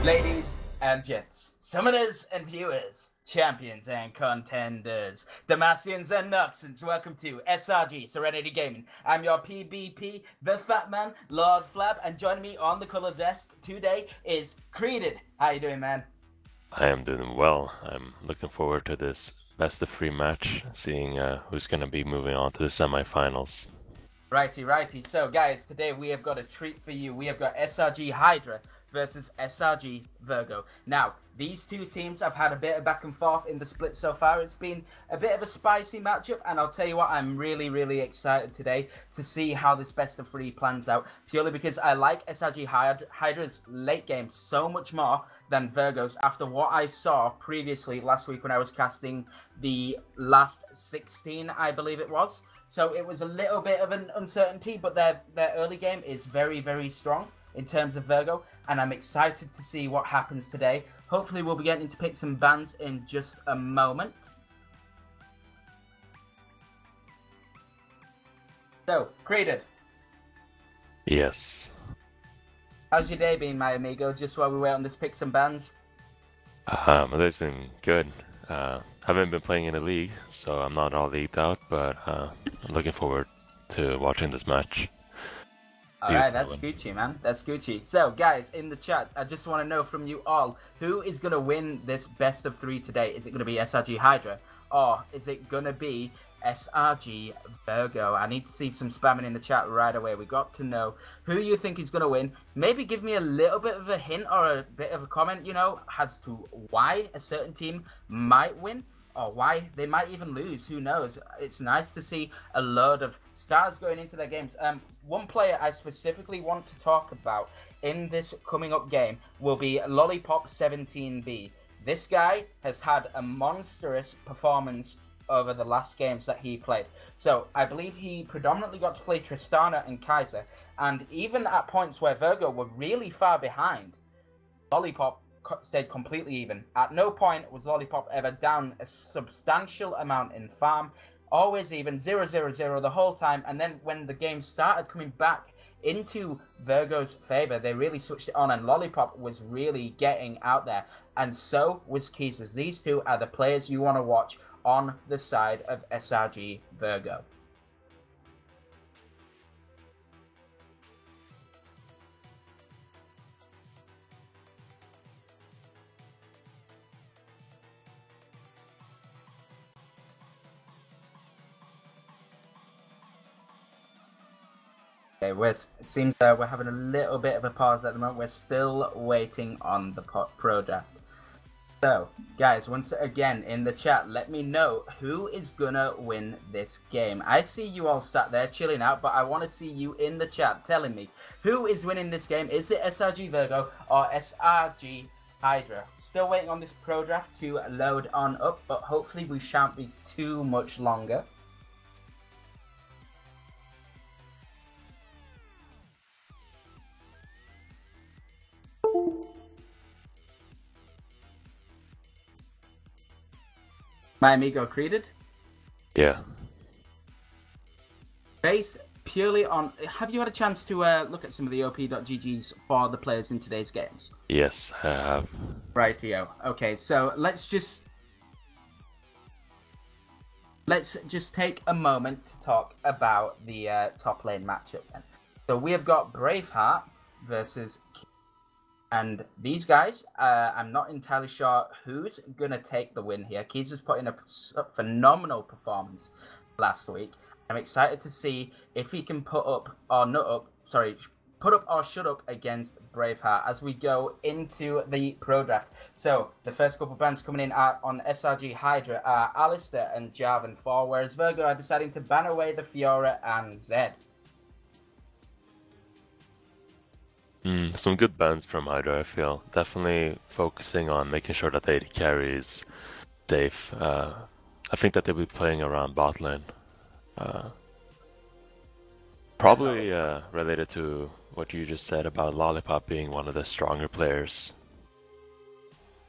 Ladies and gents, summoners and viewers, champions and contenders, Demacians and Noxons, welcome to SRG, Serenity Gaming. I'm your PBP, the Fat Man, Lord Flab, and joining me on the colour desk today is Creeded. How you doing, man? I am doing well. I'm looking forward to this best of three match, seeing who's going to be moving on to the semifinals. Righty. So, guys, today we have got a treat for you. We have got SRG Hydra versus SRG Virgo. Now, these two teams have had a bit of back and forth in the split so far. It's been a bit of a spicy matchup, and I'll tell you what, I'm really excited today to see how this best of three plans out, purely because I like SRG Hydra's late game so much more than Virgo's after what I saw previously last week when I was casting the last 16, I believe it was. So it was a little bit of an uncertainty, but their early game is very strong in terms of Virgo, and I'm excited to see what happens today. Hopefully we'll be getting to pick some bans in just a moment. So, Creeded. Yes. How's your day been, my amigo, just while we wait on this pick some bans? My day's been good. Haven't been playing in a league, so I'm not all leagued out, but I'm looking forward to watching this match. Alright, that's Gucci, man. That's Gucci. So, guys, in the chat, I just want to know from you all, who is going to win this best of three today? Is it going to be SRG Hydra, or is it going to be SRG Virgo? I need to see some spamming in the chat right away. We got to know who you think is going to win. Maybe give me a little bit of a hint or a bit of a comment, you know, as to why a certain team might win or why they might even lose. Who knows? It's nice to see a load of stars going into their games. One player I specifically want to talk about in this coming up game will be Lollipop 17B. This guy has had a monstrous performance over the last games that he played. So I believe he predominantly got to play Tristana and Kaiser, and even at points where Virgo were really far behind, Lollipop stayed completely even. At no point was Lollipop ever down a substantial amount in farm, always even, 0-0-0 the whole time, and then when the game started coming back into Virgo's favor, they really switched it on, and Lollipop was really getting out there, and so was Keezers. These two are the players you want to watch on the side of SRG Virgo. Okay, seems we're having a little bit of a pause at the moment. We're still waiting on the pro draft. So, guys, once again, in the chat, let me know who is gonna win this game. I see you all sat there chilling out, but I want to see you in the chat telling me who is winning this game. Is it SRG Virgo or SRG Hydra? Still waiting on this pro draft to load on up, but hopefully we shan't be too much longer. My amigo Creeded? Yeah. Based purely on... Have you had a chance to look at some of the OP.GGs for the players in today's games? Yes, I have. Rightio. Okay, so let's just take a moment to talk about the top lane matchup then. So we have got Braveheart versus... And these guys, I'm not entirely sure who's going to take the win here. Keys has put in a phenomenal performance last week. I'm excited to see if he can put up or shut up against Braveheart as we go into the pro draft. So the first couple of bans coming in on SRG Hydra are Alistair and Jarvan 4, whereas Virgo are deciding to ban away the Fiora and Zed. Some good bans from Hydra, I feel. Definitely focusing on making sure that the AD carry is safe. I think that they'll be playing around bot lane. Probably related to what you just said about Lollipop being one of the stronger players.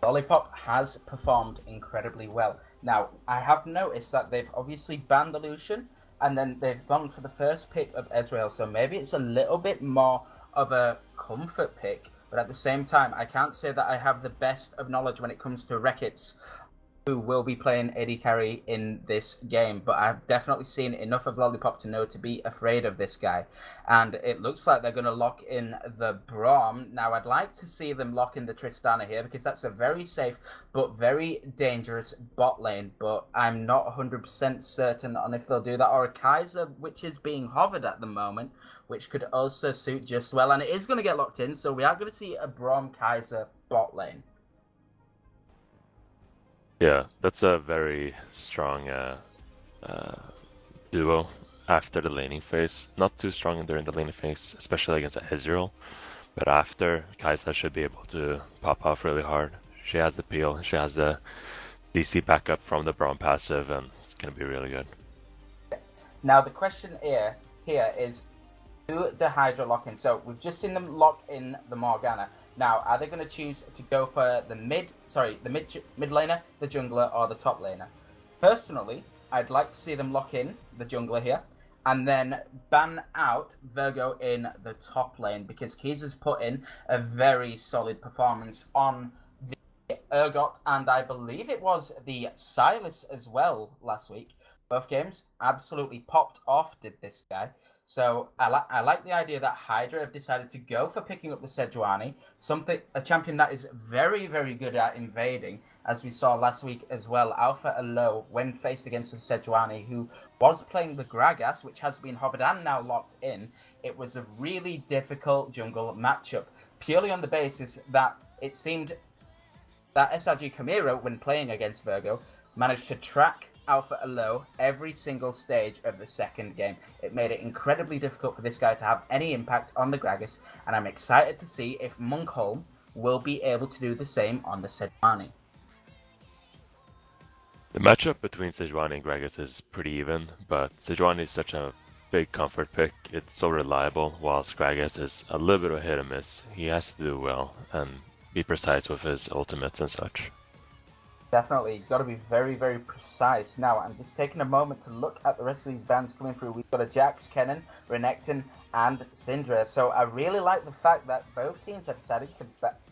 Lollipop has performed incredibly well. Now, I have noticed that they've obviously banned the Lucian, and then they've gone for the first pick of Ezreal, so maybe it's a little bit more of a comfort pick but at the same time, I can't say that I have the best of knowledge when it comes to Rekits, who will be playing AD carry in this game, but I've definitely seen enough of Lollipop to know to be afraid of this guy. And it looks like they're going to lock in the Braum. Now, I'd like to see them lock in the Tristana here, because that's a very safe but very dangerous bot lane, but I'm not 100% certain on if they'll do that, or a Kaiser, which is being hovered at the moment, which could also suit just well, and it is going to get locked in, so we are going to see a Braum Kaiser bot lane. Yeah, that's a very strong duo after the laning phase. Not too strong during the laning phase, especially against Ezreal. But after, Kai'Sa should be able to pop off really hard. She has the peel, she has the DC backup from the Braum passive, and it's going to be really good. Now, the question here is, do the Hydra lock in? So, we've just seen them lock in the Morgana. Now, are they going to choose to go for the mid laner, the jungler, or the top laner? Personally, I'd like to see them lock in the jungler here, and then ban out Virgo in the top lane, because Keys has put in a very solid performance on the Urgot, and I believe it was the Silas as well last week. Both games absolutely popped off, did this guy. So I like the idea that Hydra have decided to go for picking up the Sejuani, a champion that is very, very good at invading, as we saw last week as well. Alpha Alo, when faced against the Sejuani, who was playing the Gragas, which has been hovered and now locked in, it was a really difficult jungle matchup, purely on the basis that it seemed that SRG Chimera, when playing against Virgo, managed to track Alpha Alo every single stage of the second game. It made it incredibly difficult for this guy to have any impact on the Gragas, and I'm excited to see if Munkholm will be able to do the same on the Sejuani. The matchup between Sejuani and Gragas is pretty even, but Sejuani is such a big comfort pick. It's so reliable, whilst Gragas is a little bit of a hit and miss. He has to do well and be precise with his ultimates and such. Definitely, got to be very, very precise. Now, I'm just taking a moment to look at the rest of these bands coming through. We've got a Jax, Kennen, Renekton, and Syndra. So I really like the fact that both teams have decided to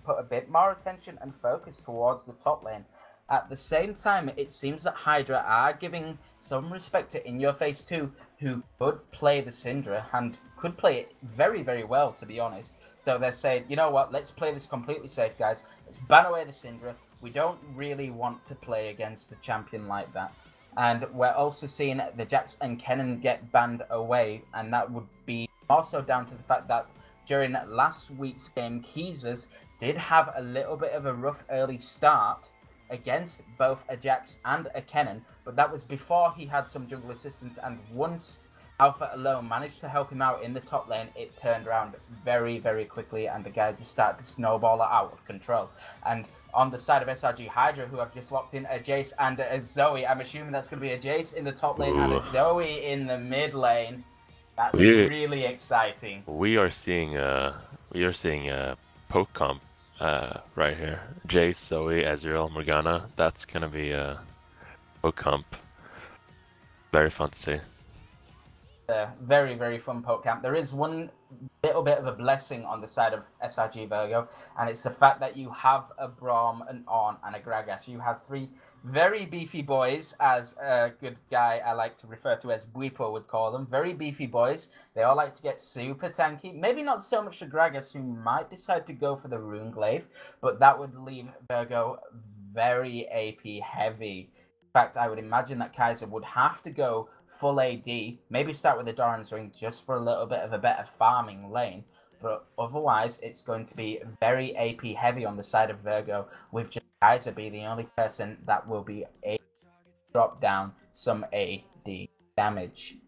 put a bit more attention and focus towards the top lane. At the same time, it seems that Hydra are giving some respect to In Your Face 2, who could play the Syndra and could play it very, very well, to be honest. So they're saying, you know what, let's play this completely safe, guys. Let's ban away the Syndra. We don't really want to play against a champion like that. And we're also seeing the Jax and Kennen get banned away, and that would be also down to the fact that during last week's game, Keezers did have a little bit of a rough early start against both a Jax and a Kennen, but that was before he had some jungle assistance, and once Alpha alone managed to help him out in the top lane, it turned around very, very quickly, and the guy just started to snowball it out of control. And on the side of SRG Hydra, who have just locked in a Jace and a Zoe, I'm assuming that's going to be a Jace in the top lane and a Zoe in the mid lane. That's really exciting. We are seeing a poke comp right here. Jace, Zoe, Ezreal, Morgana. That's gonna be a poke comp. Very fun to see. Very, very fun poke camp. There is one little bit of a blessing on the side of SRG Virgo, and it's the fact that you have a Braum, an Ornn, and a Gragas. You have three very beefy boys, as a good guy I like to refer to as Buipo would call them. Very beefy boys. They all like to get super tanky. Maybe not so much the Gragas, who might decide to go for the Runeglaive, but that would leave Virgo very AP heavy. In fact, I would imagine that Kaiser would have to go full AD, maybe start with the Doran's Ring just for a little bit of a better farming lane, but otherwise it's going to be very AP heavy on the side of Virgo, with just Kaiser be the only person that will be able to drop down some AD damage.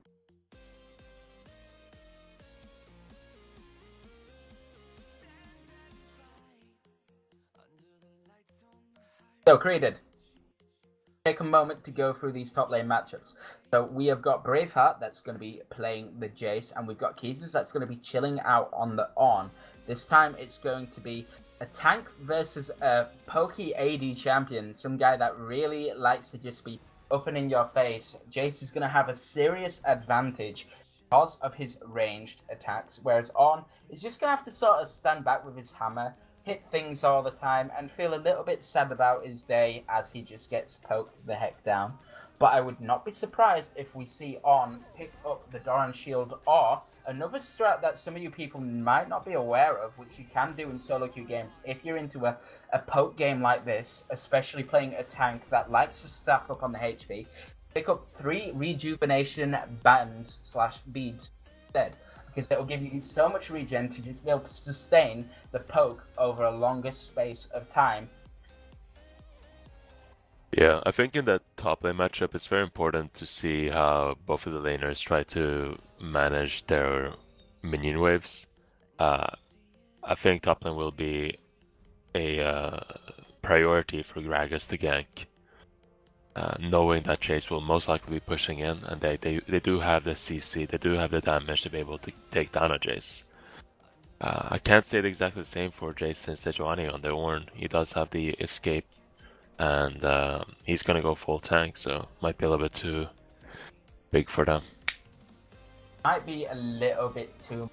So, Created, take a moment to go through these top lane matchups. So we have got Braveheart that's going to be playing the Jace, and we've got Keezers that's going to be chilling out on the Ornn. This time it's going to be a tank versus a pokey AD champion, some guy that really likes to just be up and in your face. Jace is going to have a serious advantage because of his ranged attacks, whereas On is just going to have to sort of stand back with his hammer, hit things all the time, and feel a little bit sad about his day as he just gets poked the heck down. But I would not be surprised if we see On pick up the Doran Shield, or another strat that some of you people might not be aware of, which you can do in solo queue games if you're into a poke game like this, especially playing a tank that likes to stack up on the HP. Pick up 3 rejuvenation bands / beads instead, because it will give you so much regen to just be able to sustain the poke over a longer space of time. Yeah, I think in that top lane matchup, it's very important to see how both of the laners try to manage their minion waves. I think top lane will be a priority for Gragas to gank. Knowing that Chase will most likely be pushing in, and they do have the CC, they do have the damage to be able to take down a Jace. I can't say exactly the same for Jace and Sejuani on their Ornn. He does have the escape, and he's gonna go full tank, so might be a little bit too big for them. Might be a little bit too.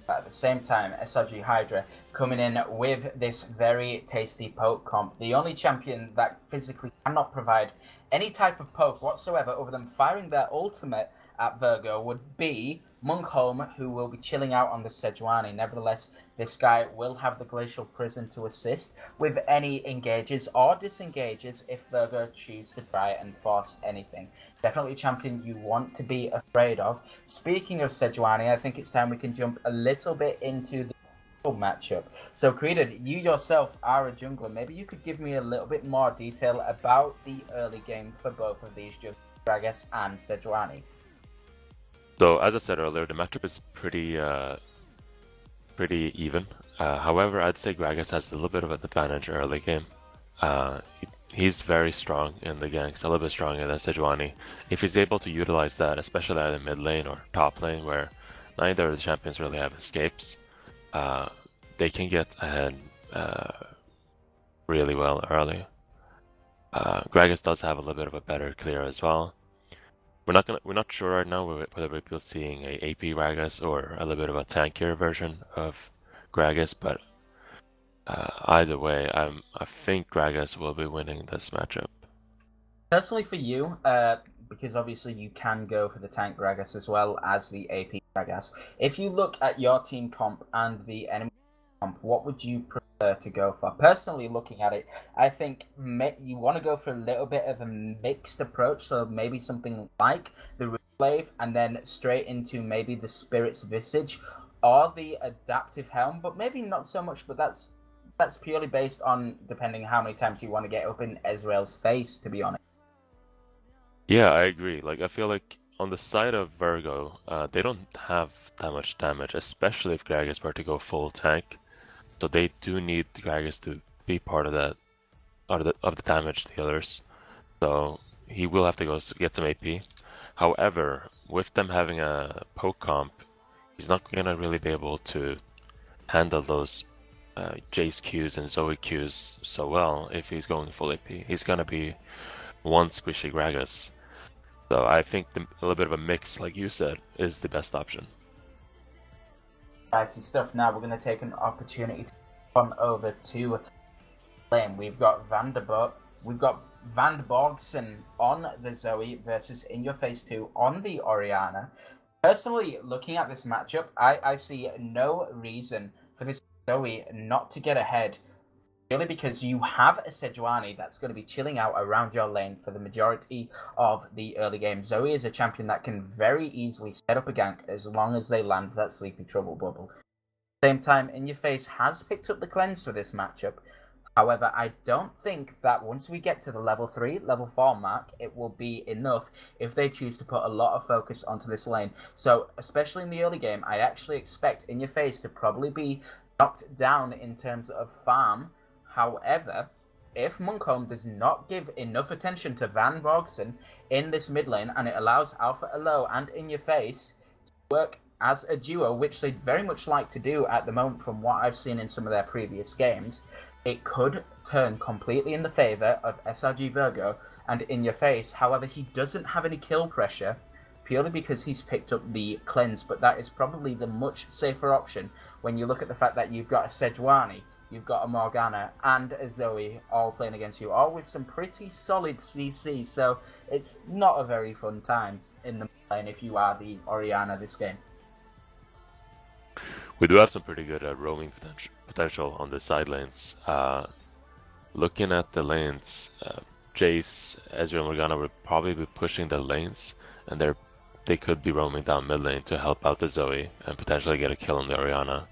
But at the same time, SRG Hydra coming in with this very tasty poke comp. The only champion that physically cannot provide any type of poke whatsoever other than firing their ultimate at Virgo would be Munkholm, who will be chilling out on the Sejuani. Nevertheless, this guy will have the Glacial Prison to assist with any engages or disengages if Virgo choose to try and force anything. Definitely a champion you want to be afraid of. Speaking of Sejuani, I think it's time we can jump a little bit into the matchup. So Creeded, you yourself are a jungler. Maybe you could give me a little bit more detail about the early game for both of these junglers, Gragas and Sejuani. So as I said earlier, the matchup is pretty even. However, I'd say Gragas has a little bit of an advantage early game. He's very strong in the ganks, a little bit stronger than Sejuani. If he's able to utilize that, especially either mid lane or top lane, where neither of the champions really have escapes, they can get ahead really well early. Gragas does have a little bit of a better clear as well. We're not sure right now whether we'll be seeing a AP Gragas or a little bit of a tankier version of Gragas, but either way, I think Gragas will be winning this matchup. Personally for you, because obviously you can go for the tank Gragas as well as the AP Gragas. If you look at your team comp and the enemy comp, what would you prefer to go for? Personally, looking at it, I think you want to go for a little bit of a mixed approach, so maybe something like the Slave and then straight into maybe the Spirit's Visage or the Adaptive Helm, but maybe not so much, but that's purely based on depending how many times you want to get up in Ezreal's face, to be honest. Yeah, I agree. Like, I feel like on the side of Virgo, they don't have that much damage, especially if Gragas were to go full tank. So they do need Gragas to be part of that, of the damage dealers. So he will have to go get some AP. However, with them having a poke comp, he's not gonna really be able to handle those Jace Qs and Zoe Qs so well if he's going full AP. He's gonna be one squishy Gragas. So I think a little bit of a mix, like you said, is the best option. Dicey stuff. Now we're going to take an opportunity to come over to lane. We've got Van Borgsen on the Zoe versus In Your Face 2 on the Orianna. Personally, looking at this matchup, I see no reason for this Zoe not to get ahead. Purely because you have a Sejuani that's going to be chilling out around your lane for the majority of the early game. Zoe is a champion that can very easily set up a gank as long as they land that Sleepy Trouble bubble. At the same time, In Your Face has picked up the cleanse for this matchup. However, I don't think that once we get to the level 3, level 4 mark, it will be enough if they choose to put a lot of focus onto this lane. So, especially in the early game, I actually expect In Your Face to probably be knocked down in terms of farm. However, if Munkholm does not give enough attention to Van Borgsen in this mid lane, and it allows Alpha Elo and In Your Face to work as a duo, which they'd very much like to do at the moment from what I've seen in some of their previous games, it could turn completely in the favour of SRG Virgo and In Your Face. However, he doesn't have any kill pressure purely because he's picked up the cleanse, but that is probably the much safer option when you look at the fact that you've got a Sejuani, you've got a Morgana, and a Zoe all playing against you, all with some pretty solid CC, so it's not a very fun time in the lane if you are the Orianna this game. We do have some pretty good roaming potential on the side lanes. Looking at the lanes, Jace, Ezreal, and Morgana will probably be pushing the lanes, and they could be roaming down mid lane to help out the Zoe and potentially get a kill on the Orianna.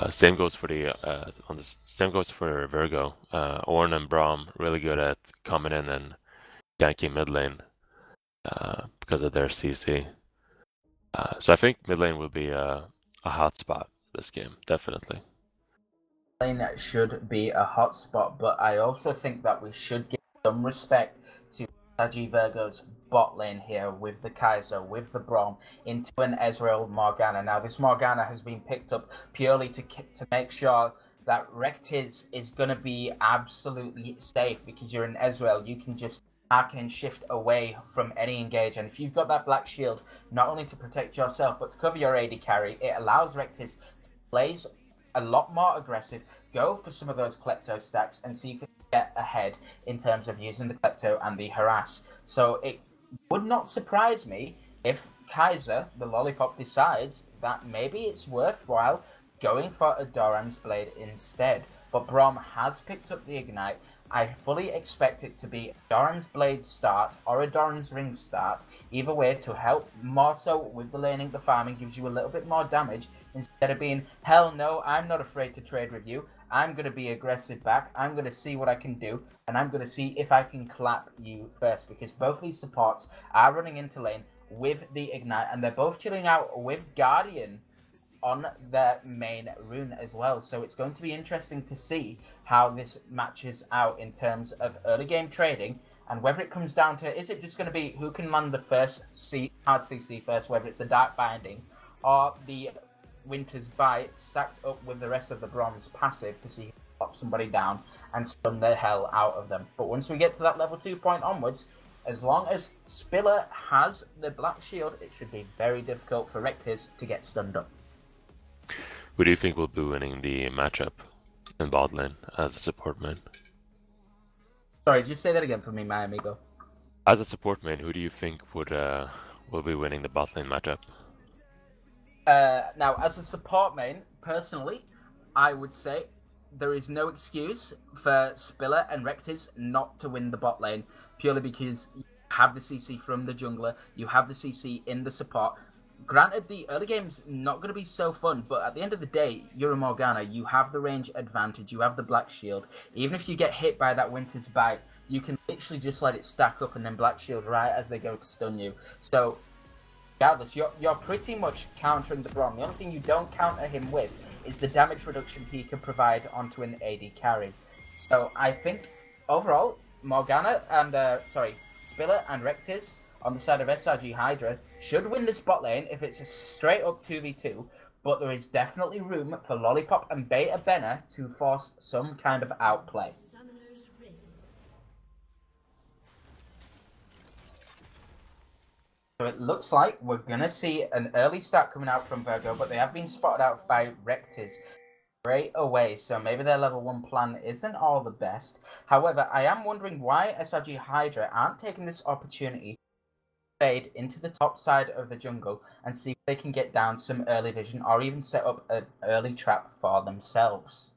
Same goes for same goes for Virgo. Ornn and Braum really good at coming in and ganking mid lane because of their CC. So I think mid lane will be a hot spot this game, definitely. Lane should be a hot spot, but I also think that we should give some respect to SRG Virgo's bot lane here with the Kaiser, with the Braum, into an Ezreal Morgana. Now, this Morgana has been picked up purely to make sure that Rectiz is going to be absolutely safe, because you're an Ezreal. You can just arc and shift away from any engage, and if you've got that black shield, not only to protect yourself, but to cover your AD carry, it allows Rectiz to blaze a lot more aggressive, go for some of those Klepto stacks, and see if it can get ahead in terms of using the Klepto and the harass. So it would not surprise me if Kaiser, the Lollipop, decides that maybe it's worthwhile going for a Doran's Blade instead. But Braum has picked up the Ignite. I fully expect it to be a Doran's Blade start or a Doran's Ring start. Either way, to help more so with the laning, the farming, gives you a little bit more damage instead of being, hell no, I'm not afraid to trade with you. I'm going to be aggressive back. I'm going to see what I can do, and I'm going to see if I can clap you first, because both these supports are running into lane with the Ignite, and they're both chilling out with Guardian on their main rune as well. So it's going to be interesting to see how this matches out in terms of early game trading, and whether it comes down to, is it just going to be who can land the first hard CC first, whether it's a Dark Binding or the Winter's Bite stacked up with the rest of the Bronze passive to see pop somebody down and stun the hell out of them. But once we get to that level 2 point onwards, as long as Spiller has the black shield, it should be very difficult for Rectiz to get stunned up. Who do you think will be winning the matchup in bot lane as a support main? Sorry, just say that again for me, my amigo. As a support main, who do you think will be winning the bot lane matchup? Now, as a support main, personally, I would say there is no excuse for Spiller and Rectiz not to win the bot lane, purely because you have the CC from the jungler, you have the CC in the support. Granted, the early game's not going to be so fun, but at the end of the day, you're a Morgana, you have the range advantage, you have the black shield. Even if you get hit by that Winter's Bite, you can literally just let it stack up and then black shield right as they go to stun you. So, regardless, you're pretty much countering the Braum. The only thing you don't counter him with is the damage reduction he can provide onto an AD carry. So, I think, overall, Morgana and, Spiller and Rectiz on the side of SRG Hydra should win this bot lane if it's a straight up 2v2, but there is definitely room for Lollipop and Beta Benna to force some kind of outplay. So it looks like we're going to see an early start coming out from Virgo, but they have been spotted out by Rectiz straight away, so maybe their level 1 plan isn't all the best. However, I am wondering why SRG Hydra aren't taking this opportunity fade into the top side of the jungle and see if they can get down some early vision or even set up an early trap for themselves.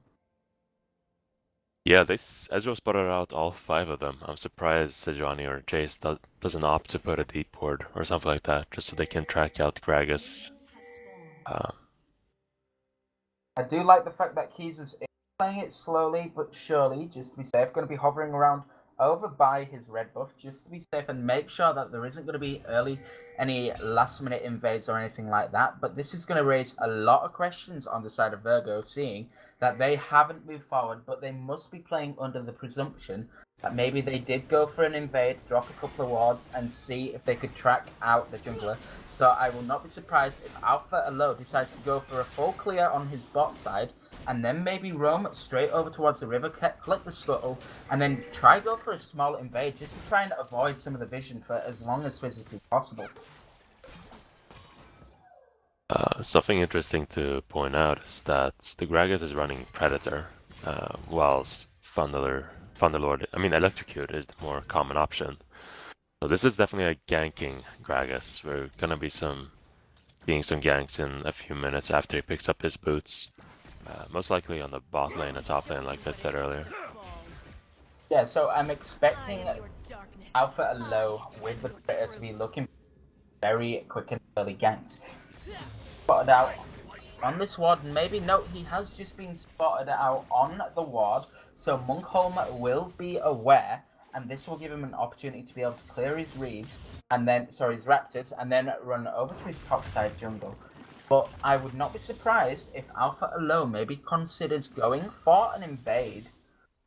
Yeah, Ezreal spotted out all 5 of them. I'm surprised Sejuani or Jace doesn't opt to put a deep ward or something like that, just so they can track out Gragas. I do like the fact that Keys is playing it slowly but surely, just to be safe. Going to be hovering around over by his red buff, just to be safe and make sure that there isn't going to be any last minute invades or anything like that. But this is going to raise a lot of questions on the side of Virgo, seeing that they haven't moved forward, but they must be playing under the presumption that maybe they did go for an invade, drop a couple of wards, and see if they could track out the jungler. So I will not be surprised if Alpha Alo decides to go for a full clear on his bot side, and then maybe roam straight over towards the river, collect the scuttle, and then go for a small invade, just to try and avoid some of the vision for as long as physically possible. Something interesting to point out is that the Gragas is running Predator, whilst Electrocute is the more common option. So this is definitely a ganking Gragas. We're gonna be seeing some ganks in a few minutes after he picks up his boots. Most likely on the bot lane and top lane, like I said earlier. Yeah, so I'm expecting Alpha and Low with the Predator to be looking very quick and early ganks. Spotted out on this ward, and maybe note he has just been spotted out on the ward, so Munkholm will be aware, and this will give him an opportunity to be able to clear his reeds, and then, his raptors, and then run over to his topside jungle. But I would not be surprised if Alpha alone maybe considers going for an invade.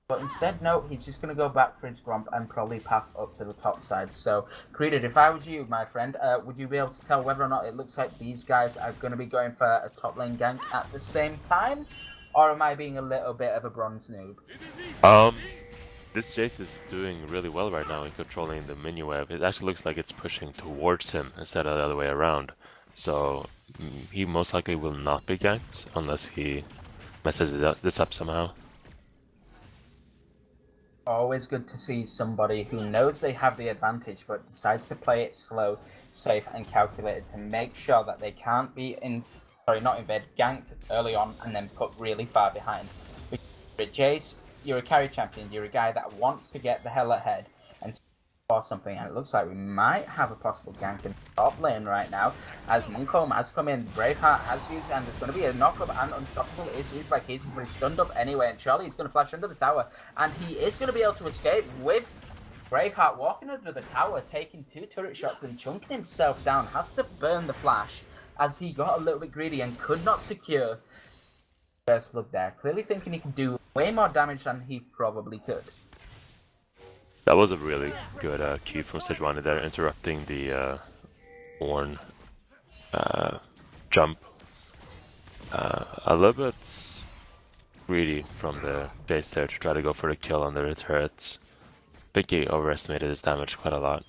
But instead, no, he's just going to go back for his Gromp and probably path up to the top side. So, Creeded, if I was you, my friend, would you be able to tell whether or not it looks like these guys are going to be going for a top lane gank at the same time? Or am I being a little bit of a bronze noob? This Jace is doing really well right now in controlling the minion wave. It actually looks like it's pushing towards him instead of the other way around. So, he most likely will not be ganked unless he messes this up somehow. Always good to see somebody who knows they have the advantage but decides to play it slow, safe and calculated to make sure that they can't be ganked early on and then put really far behind. But Jace, you're a carry champion, you're a guy that wants to get the hell ahead and for something, and it looks like we might have a possible gank in the top lane right now as Munkholm has come in, Braveheart has used, and there's going to be a knock-up, and Unstoppable is used by Casey, but he's stunned up anyway, and Charlie is going to flash under the tower, and he is going to be able to escape with Braveheart walking under the tower, taking 2 turret shots and chunking himself down, has to burn the flash as he got a little bit greedy and could not secure first blood there, clearly thinking he could do way more damage than he probably could. That was a really good key from Sejuani there, interrupting the Ornn jump. A little bit greedy from the base there to try to go for the kill on the turrets. I think he overestimated his damage quite a lot.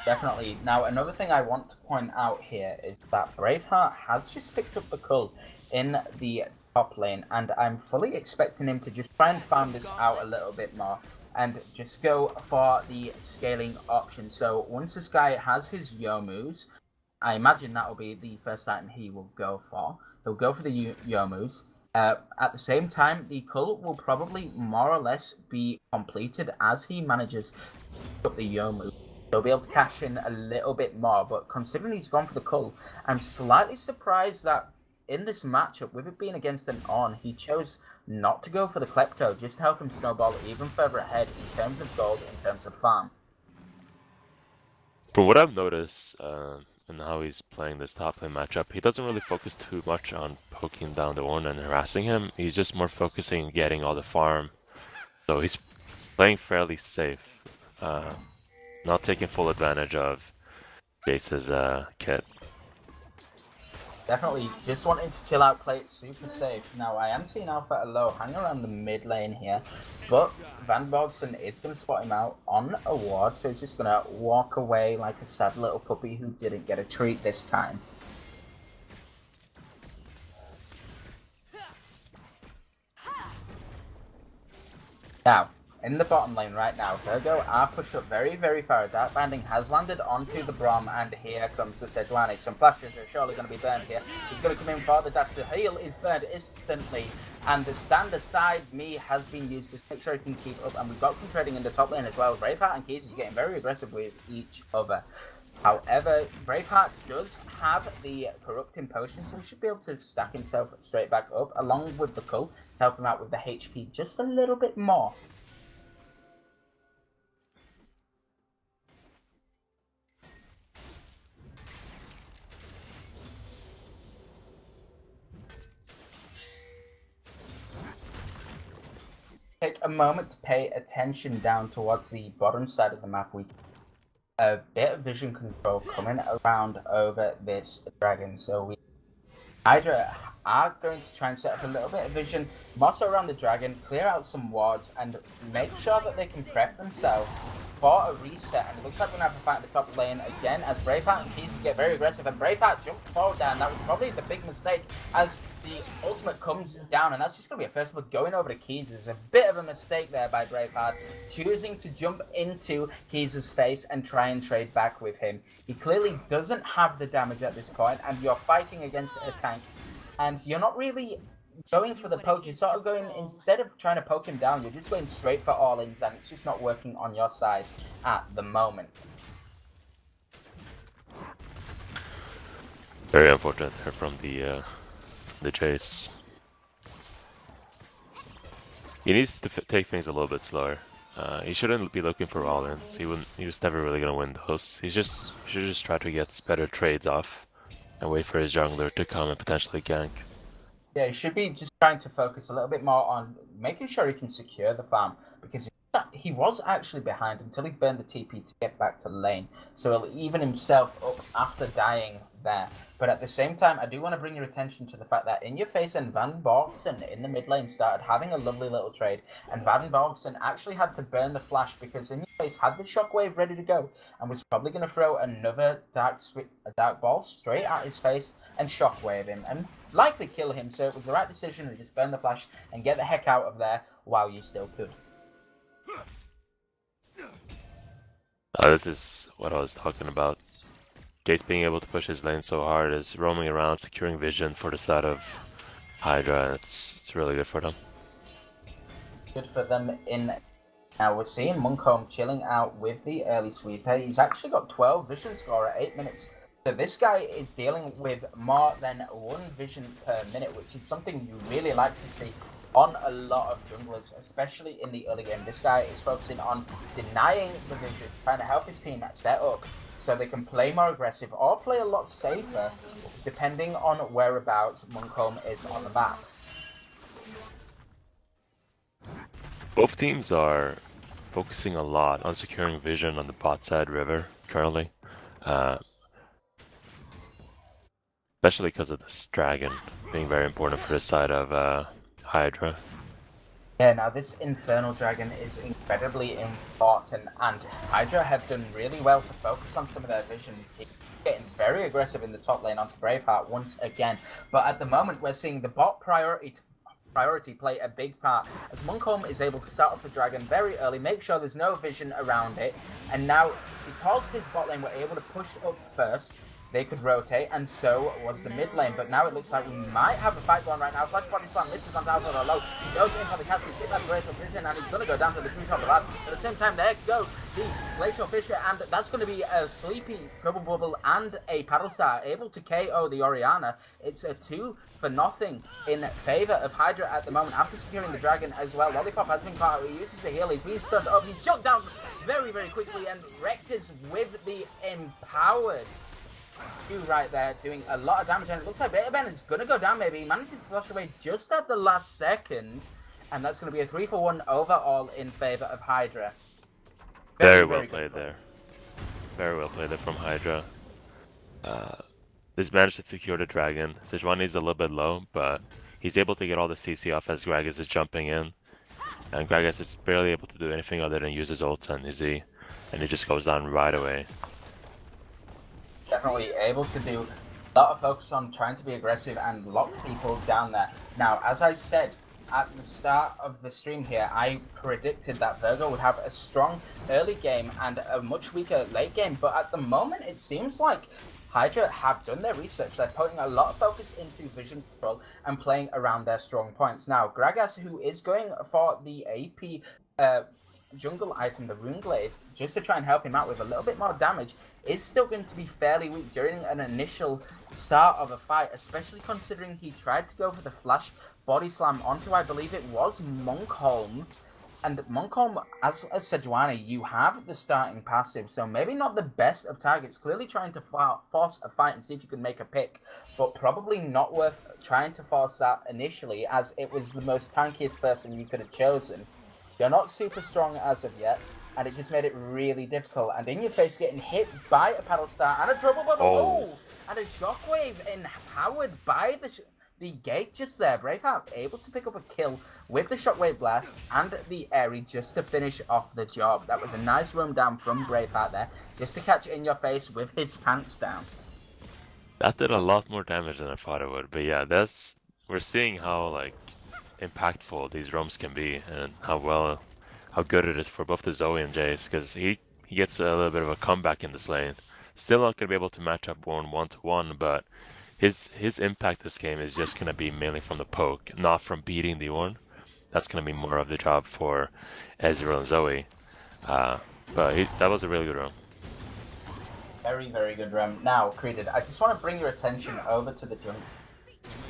Definitely. Now, another thing I want to point out here is that Braveheart has just picked up the cull in the top lane, and I'm fully expecting him to just try and farm this out a little bit more and just go for the scaling option. So once this guy has his Yomus, I imagine that will be the first item he will go for. He'll go for the Yomus. At the same time, the cull will probably more or less be completed as he manages to pick up the Yomus. He'll be able to cash in a little bit more, but considering he's gone for the cull, I'm slightly surprised that in this matchup, with it being against an Ornn, he chose not to go for the Klepto, just to help him snowball even further ahead in terms of gold, in terms of farm. From what I've noticed, and how he's playing this top lane matchup, he doesn't really focus too much on poking down the Ornn and harassing him. He's just more focusing on getting all the farm. So he's playing fairly safe, not taking full advantage of Jace's kit. Definitely just wanting to chill out, play it super safe. Now, I am seeing Alpha low hang around the mid lane here, but Van Bogson is going to spot him out on a ward, so he's just going to walk away like a sad little puppy who didn't get a treat this time. Now, in the bottom lane right now, Virgo are pushed up very, very far. Dark Banding has landed onto the Brom, and here comes the Sejuani. Some flashes are surely going to be burned here. He's going to come in for the dash. The heal is burned instantly, and the stand aside me has been used to make sure he can keep up. And we've got some trading in the top lane as well. Braveheart and Keys is getting very aggressive with each other. However, Braveheart does have the corrupting potion, so he should be able to stack himself straight back up, along with the cull, to help him out with the HP just a little bit more. Take a moment to pay attention down towards the bottom side of the map. We a bit of vision control coming around over this dragon, so we Hydra are going to try and set up a little bit of vision, more so around the dragon, clear out some wards, and make sure that they can prep themselves for a reset, and it looks like we're going to have a fight in the top lane again as Braveheart and Keys get very aggressive, and Braveheart jumped forward down. That was probably the big mistake as the ultimate comes down, and that's just going to be a first blood going over to Keys. Is a bit of a mistake there by Braveheart, choosing to jump into Keys' face and try and trade back with him. He clearly doesn't have the damage at this point, and you're fighting against a tank, and you're not really going for the poke. You're sort of going, instead of trying to poke him down, you're just going straight for all-ins, and it's just not working on your side at the moment. Very unfortunate there from the chase. He needs to take things a little bit slower. He shouldn't be looking for all-ins. He was never really gonna win those. He should just try to get better trades off and wait for his jungler to come and potentially gank. Yeah, he should be just trying to focus a little bit more on making sure he can secure the farm, because he was actually behind until he burned the TP to get back to lane. So he'll even himself up after dying there. But at the same time, I do want to bring your attention to the fact that In Your Face and Van Borgsen in the mid lane started having a lovely little trade, and Van Borgsen actually had to burn the flash because In Your Face had the shockwave ready to go and was probably going to throw another dark ball straight at his face and shockwave him and likely kill him. So it was the right decision to just burn the flash and get the heck out of there while you still could. This is what I was talking about. Jace being able to push his lane so hard is roaming around, securing vision for the side of Hydra, and it's really good for them. Good for them in... Now we're seeing Munkholm chilling out with the early sweeper. He's actually got 12 vision score at 8 minutes. So this guy is dealing with more than 1 vision per minute, which is something you really like to see on a lot of junglers, especially in the early game. This guy is focusing on denying the vision, trying to help his team set up so they can play more aggressive or play a lot safer, depending on whereabouts Munkholm is on the map. Both teams are focusing a lot on securing vision on the bot side river currently. Especially because of this dragon being very important for the side of Hydra. Yeah, now this Infernal Dragon is incredibly important, and Hydra have done really well to focus on some of their vision, getting very aggressive in the top lane onto Braveheart once again. But at the moment, we're seeing the bot priority play a big part, as Munkholm is able to start off the dragon very early, make sure there's no vision around it, and now, because his bot lane were able to push up first, they could rotate, and so was the mid lane. But now it looks like we might have a fight going right now. Flash body slam, misses on down to the low. He goes in for the castle, skip that Glacial Fissure, and he's going to go down to the true top of that. At the same time, there goes the Glacial Fissure, and that's going to be a Sleepy, Trouble Bubble, and a Paddle Star, able to KO the Orianna. It's a 2-0 in favour of Hydra at the moment, after securing the dragon as well. Lollipop has been caught out, he uses the heal, he's being stunned up, he's shot down very, very quickly, and Rectus with the empowered right there, doing a lot of damage, and it looks like Beta Ben is going to go down. Maybe he manages to flush away just at the last second, and that's going to be a 3-for-1 overall in favour of Hydra. Very well played there. Very well played there from Hydra. This managed to secure the dragon. Sejuani is a little bit low, but he's able to get all the CC off as Gragas is jumping in, and Gragas is barely able to do anything other than use his ult and his E, and he just goes down right away. Definitely able to do a lot of focus on trying to be aggressive and lock people down there. Now, as I said at the start of the stream here, I predicted that Virgo would have a strong early game and a much weaker late game, but at the moment it seems like Hydra have done their research. They're putting a lot of focus into vision control and playing around their strong points. Now, Gragas, who is going for the AP jungle item, the Rune Glaive, just to try and help him out with a little bit more damage, is still going to be fairly weak during an initial start of a fight, especially considering he tried to go for the flash body slam onto, I believe it was Munkholm. And Munkholm, as Sejuani, you have the starting passive, so maybe not the best of targets, clearly trying to force a fight and see if you can make a pick, but probably not worth trying to force that initially, as it was the most tankiest person you could have chosen. You're not super strong as of yet, and it just made it really difficult. And In Your Face getting hit by a Paddle Star and a Trouble Bubble. Oh! And a Shockwave empowered by the gate just there. Braveheart able to pick up a kill with the Shockwave Blast and the Airy just to finish off the job. That was a nice roam down from Braveheart there, just to catch In Your Face with his pants down. That did a lot more damage than I thought it would, but yeah, we're seeing how like impactful these roams can be and how good it is for both the Zoe and Jace, because he gets a little bit of a comeback in this lane. Still not gonna be able to match up one to one, but his impact this game is just gonna be mainly from the poke, not from beating the Ornn. That's gonna be more of the job for Ezreal and Zoe. But that was a really good roam. Very, very good roam. Now, Creeded, I just want to bring your attention over to the jungle.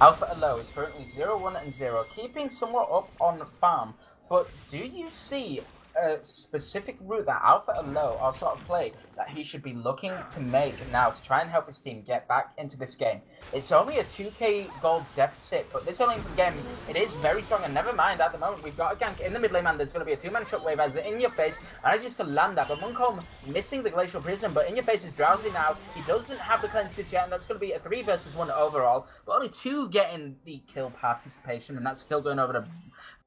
Alpha Elo is currently 0-1 and 0, keeping somewhat up on farm. But do you see a specific route that Alpha Elo are sort of play that he should be looking to make now to try and help his team get back into this game? It's only a 2k gold deficit, but this early into the game, it is very strong. And never mind, at the moment, we've got a gank in the mid lane, man. There's going to be a 2-man Shockwave as In Your Face, and I just to land that. But Munkholm missing the Glacial Prison, but In Your Face is drowsy now. He doesn't have the cleanses yet, and that's going to be a 3 versus 1 overall. But only 2 getting the kill participation, and that's kill going over to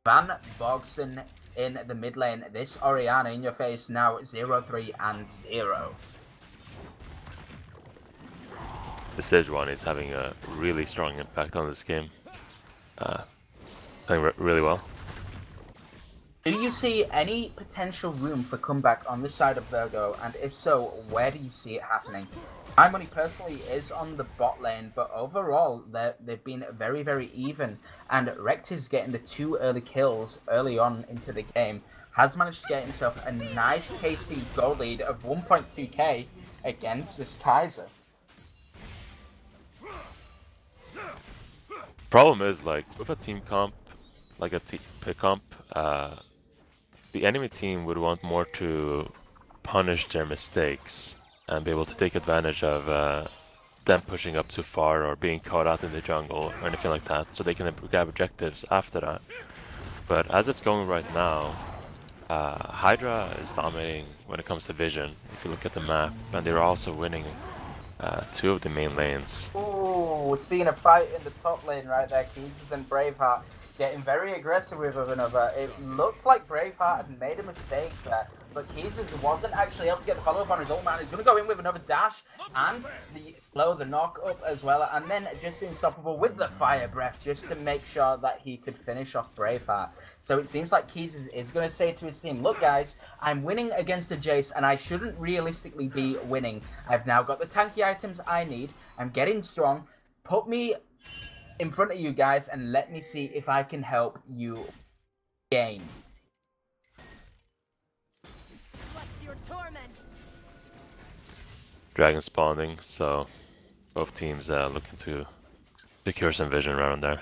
Van Bogson in the mid lane. This Orianna In Your Face now 0-3 and 0. The Sejuani is having a really strong impact on this game. Playing really well. Do you see any potential room for comeback on this side of Virgo? And if so, where do you see it happening? My money personally is on the bot lane, but overall they've been very, very even. And Rective's getting the 2 early kills early on into the game has managed to get himself a nice, tasty gold lead of 1.2k against this Kaiser. Problem is, like, with a team comp, like a pick comp, the enemy team would want more to punish their mistakes and be able to take advantage of them pushing up too far or being caught out in the jungle or anything like that, so they can grab objectives after that. But as it's going right now, Hydra is dominating when it comes to vision, if you look at the map, and they're also winning 2 of the main lanes. Ooh, we're seeing a fight in the top lane right there. Keezus and Braveheart getting very aggressive with one another. It looked like Braveheart had made a mistake there, but Keezus wasn't actually able to get the follow-up on his ult, man. He's going to go in with another dash and the knock up as well, and then just unstoppable with the fire breath just to make sure that he could finish off Braveheart. So it seems like Keezus is going to say to his team, look guys, I'm winning against the Jace and I shouldn't realistically be winning. I've now got the tanky items I need. I'm getting strong. Put me in front of you guys and let me see if I can help you gain. What's your torment? Dragon spawning, so both teams looking to secure some vision around there.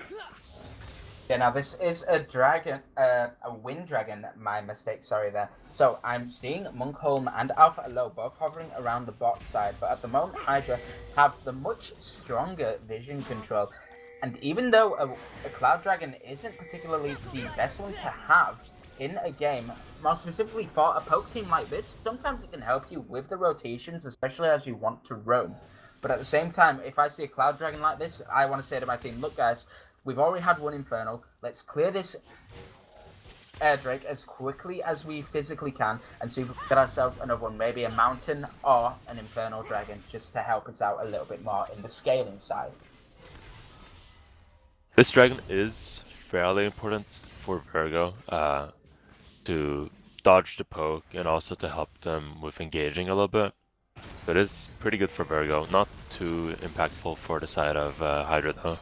Yeah, now this is a dragon, a wind dragon, my mistake, sorry there. So I'm seeing Munkholm and Alpha Elo both hovering around the bot side, but at the moment Hydra have the much stronger vision control. And even though a Cloud Dragon isn't particularly the best one to have in a game, more specifically for a poke team like this, sometimes it can help you with the rotations, especially as you want to roam. But at the same time, if I see a Cloud Dragon like this, I want to say to my team, look guys, we've already had one Infernal, let's clear this Air Drake as quickly as we physically can and see if we can get ourselves another one, maybe a Mountain or an Infernal Dragon, just to help us out a little bit more in the scaling side. This dragon is fairly important for Virgo to dodge the poke and also to help them with engaging a little bit. So it is pretty good for Virgo, not too impactful for the side of Hydra though.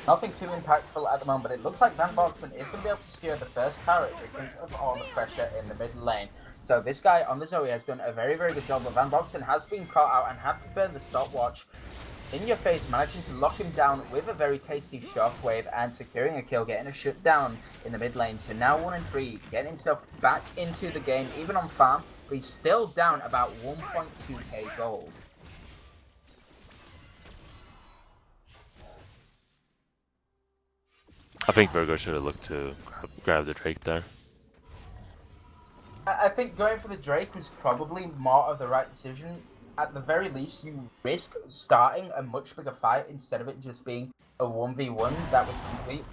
Nothing too impactful at the moment, but it looks like Van Bogson is going to be able to secure the first turret because of all the pressure in the mid lane. So this guy on the Zoe has done a very, very good job, but Van Bogson has been caught out and had to burn the stopwatch. In Your Face managing to lock him down with a very tasty shockwave and securing a kill, getting a shutdown in the mid lane. So now 1 and 3, getting himself back into the game, even on farm, but he's still down about 1.2k gold. I think Virgo should have looked to grab the Drake there. I think going for the Drake was probably more of the right decision. at the very least, you risk starting a much bigger fight instead of it just being a 1v1 that was completely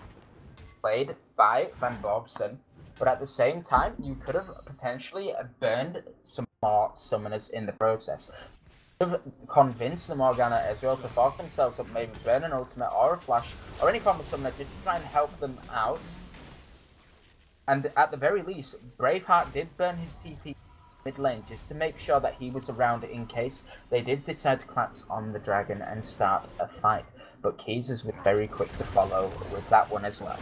played by Van Bogsen. But at the same time, you could have potentially burned some more summoners in the process. You could have convinced the Morgana Ezreal to force themselves up, maybe burn an ultimate or a flash or any form of summoner just to try and help them out. And at the very least, Braveheart did burn his TP mid lane just to make sure that he was around in case they did decide to collapse on the dragon and start a fight. But Keys was very quick to follow with that one as well.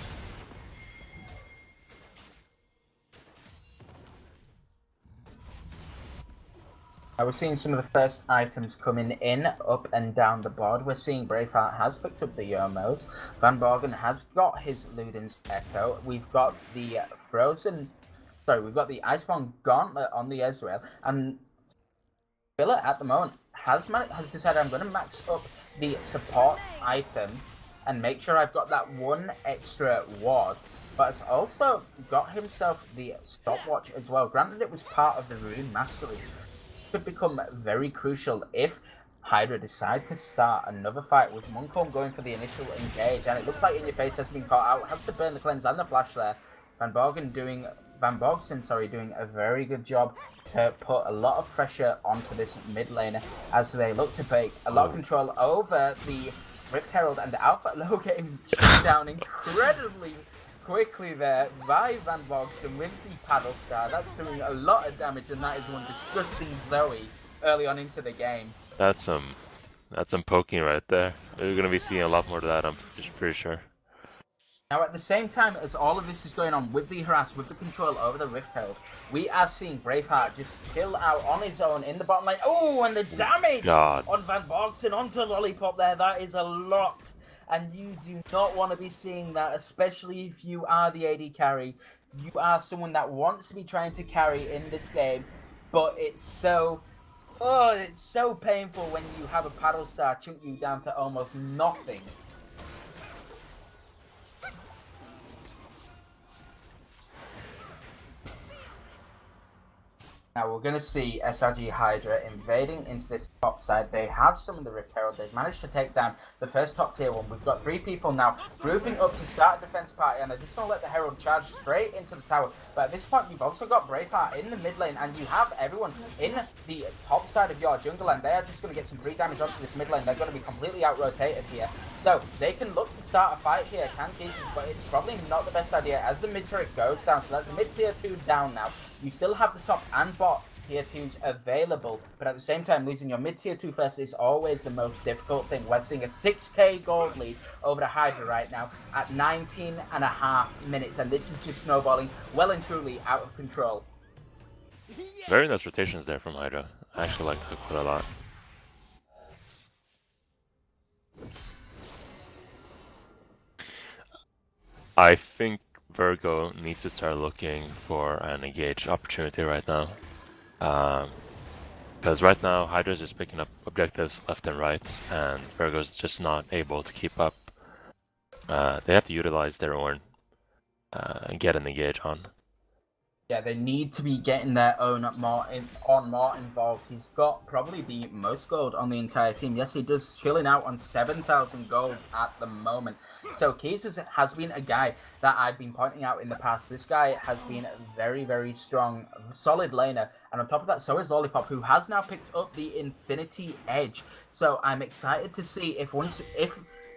We're seeing some of the first items coming in, up and down the board. We're seeing Braveheart has picked up the Yomos. Van Borgen has got his Luden's Echo. We've got the we've got the Iceborne Gauntlet on the Ezreal. And Villa at the moment has decided I'm going to max up the support item and make sure I've got that one extra ward. But has also got himself the stopwatch as well. Granted, it was part of the Rune Mastery. Could become very crucial if Hydra decide to start another fight with Muncomb going for the initial engage, and it looks like In Your Face has been caught out, has to burn the cleanse and the flash there. Van Bogsen doing a very good job to put a lot of pressure onto this mid laner as they look to take a lot of control over the Rift Herald, and the Alpha Low getting shut down incredibly quickly there by Van Bogsen with the Paddle Star. That's doing a lot of damage, and that is one disgusting Zoe early on into the game. That's some poking right there. We're gonna be seeing a lot more of that, I'm pretty sure. Now, at the same time as all of this is going on with the harass, with the control over the Rift Herald, we are seeing Braveheart just chill out on his own in the bottom lane. Oh, and the damage on Van Bogsen onto Lollipop there, that is a lot. And you do not want to be seeing that, especially if you are the AD carry. You are someone that wants to be trying to carry in this game, but it's so painful when you have a Paddle Star chunk you down to almost nothing. Now we're going to see SRG Hydra invading into this top side. They have summoned the Rift Herald. They've managed to take down the first top tier one. We've got 3 people now grouping up to start a defense party, and they're just going to let the Herald charge straight into the tower. But at this point, you've also got Braveheart in the mid lane, and you have everyone in the top side of your jungle, and they are just going to get some free damage onto this mid lane. They're going to be completely out-rotated here. So they can look to start a fight here, but it's probably not the best idea as the mid turret goes down. So that's mid tier 2 down now. You still have the top and bot tier 2s available, but at the same time, losing your mid tier 2 first is always the most difficult thing. We're seeing a 6k gold lead over the Hydra right now at 19.5 minutes, and this is just snowballing well and truly out of control. Very nice rotations there from Hydra. I actually like that quite a lot. I think Virgo needs to start looking for an engage opportunity right now. Because right now Hydra's just picking up objectives left and right, and Virgo's just not able to keep up. They have to utilize their Ornn and get an engage on. Yeah, they need to be getting their own more involved. He's got probably the most gold on the entire team. Yes, he does, chilling out on 7,000 gold at the moment. So Keys has been a guy that I've been pointing out in the past. This guy has been a very, very strong, solid laner. And on top of that, so is Lollipop, who has now picked up the Infinity Edge. So I'm excited to see if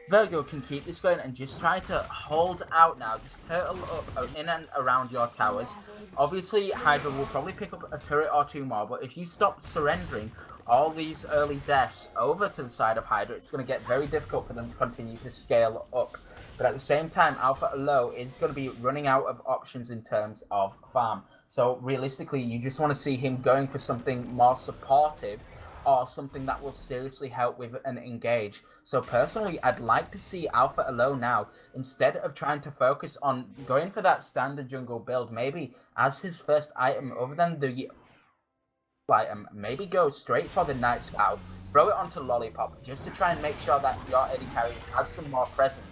Virgo can keep this going and just try to hold out now. Just turtle up in and around your towers. Obviously, Hydra will probably pick up a turret or 2 more, but if you stop surrendering all these early deaths over to the side of Hydra, it's going to get very difficult for them to continue to scale up. But at the same time, Alpha Low is going to be running out of options in terms of farm. So realistically, you just want to see him going for something more supportive or something that will seriously help with an engage. So personally, I'd like to see Alpha Alone now, instead of trying to focus on going for that standard jungle build, maybe as his first item, other than the item, maybe go straight for the Night Scout, throw it onto Lollipop, just to try and make sure that your AD carry has some more presence.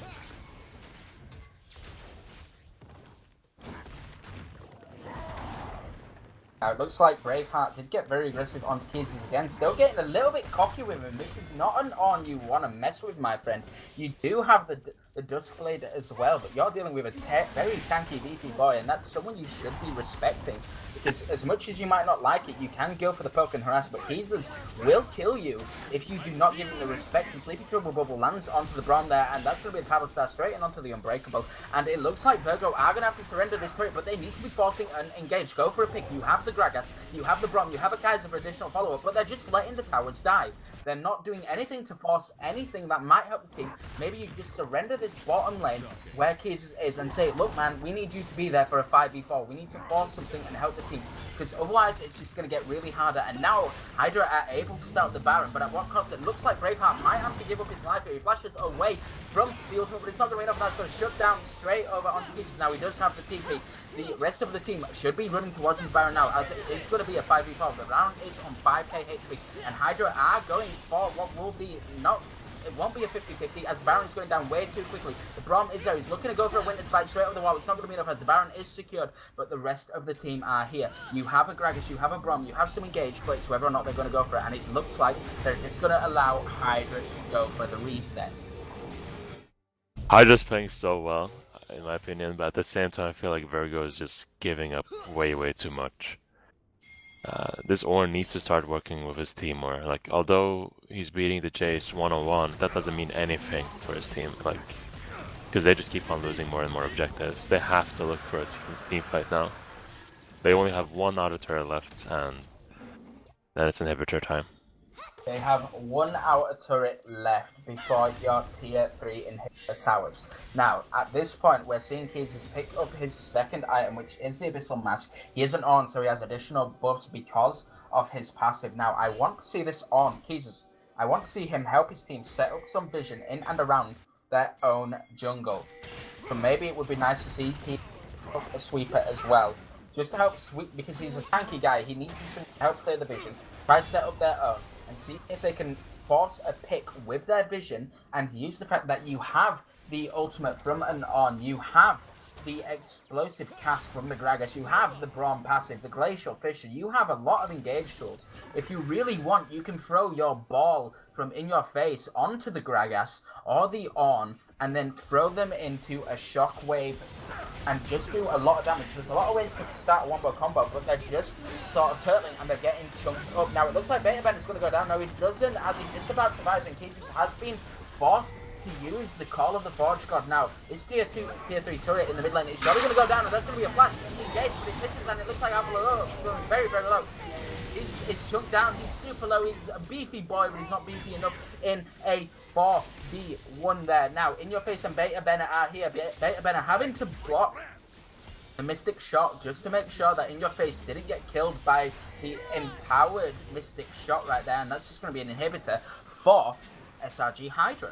Now, it looks like Braveheart did get very aggressive onto Keys again, still getting a little bit cocky with him. This is not an on you want to mess with, my friend. You do have the Duskblade as well, but you're dealing with a very tanky beefy boy, and that's someone you should be respecting. Because as much as you might not like it, you can go for the poke and harass, but Keezers will kill you if you do not give him the respect. And Sleepy Trouble Bubble lands onto the Braum there, and that's going to be a paddle star straight in onto the Unbreakable. And it looks like Virgo are going to have to surrender this turret, but they need to be forcing an engage. Go for a pick. You have the Gragas, you have the Braum, you have a Kaiser for additional follow-up, but they're just letting the towers die. They're not doing anything to force anything that might help the team. Maybe you just surrender this bottom lane where Keezers is and say, look man, we need you to be there for a 5v4. We need to force something and help the team. Because otherwise it's just going to get really harder. And now Hydra are able to start the Baron, but at what cost? It looks like Braveheart might have to give up his life here. He flashes away from the ultimate, but it's not going to be enough. Now it's going to shut down straight over onto Keezers. Now he does have the TP. The rest of the team should be running towards his Baron now, as it is going to be a 5v4. The round is on 5k HP, and Hydra are going for what will be it won't be a 50-50, as Baron is going down way too quickly. The Braum is there. He's looking to go for a Wintersplit straight over the wall. It's not going to be enough, as the Baron is secured, but the rest of the team are here. You have a Gragas, you have a Braum, you have some engage, but it's whether or not they're going to go for it, and it looks like they're just going to allow Hydra to go for the reset. Hydra's playing so well, in my opinion, but at the same time I feel like Virgo is just giving up way too much. This Ornn needs to start working with his team more. Like, although he's beating the Jace one-on-one, that doesn't mean anything for his team. Like, because they just keep on losing more and more objectives. They have to look for a team fight now. They only have one auto turret left, and then it's inhibitor time. They have one outer turret left before your tier 3 inhibitor towers. Now, at this point, we're seeing Keezers pick up his second item, which is the Abyssal Mask. He isn't on, so he has additional buffs because of his passive. Now, I want to see this on Keezers. I want to see him help his team set up some vision in and around their own jungle. So maybe it would be nice to see him pick up a sweeper as well. Just to help sweep, because he's a tanky guy, he needs to help clear the vision. Try to set up their own, and see if they can force a pick with their vision and use the fact that you have the ultimate from and on, you have the explosive cast from the Gragas, you have the Braum passive, the Glacial Fissure, you have a lot of engage tools. If you really want, you can throw your ball from in your face onto the Gragas or the Ornn and then throw them into a shockwave and just do a lot of damage. There's a lot of ways to start a wombo combo, but they're just sort of turtling and they're getting chunked up. Now it looks like Beta Ben is going to go down. No, he doesn't, as he's just about surviving. Keezers has been forced to use the Call of the Forge God. Now, it's tier 2, tier 3 turret in the mid lane. It's surely going to go down, and that's going to be a flash. Engage, but it misses, and it looks like Apollo going very low. It's chunked down. He's super low. He's a beefy boy, but he's not beefy enough in a 4v1 there. Now, in your face, and Beta Ben are here. Beta Ben are having to block the Mystic Shot just to make sure that in your face didn't get killed by the empowered Mystic Shot right there, and that's just going to be an inhibitor for SRG Hydra.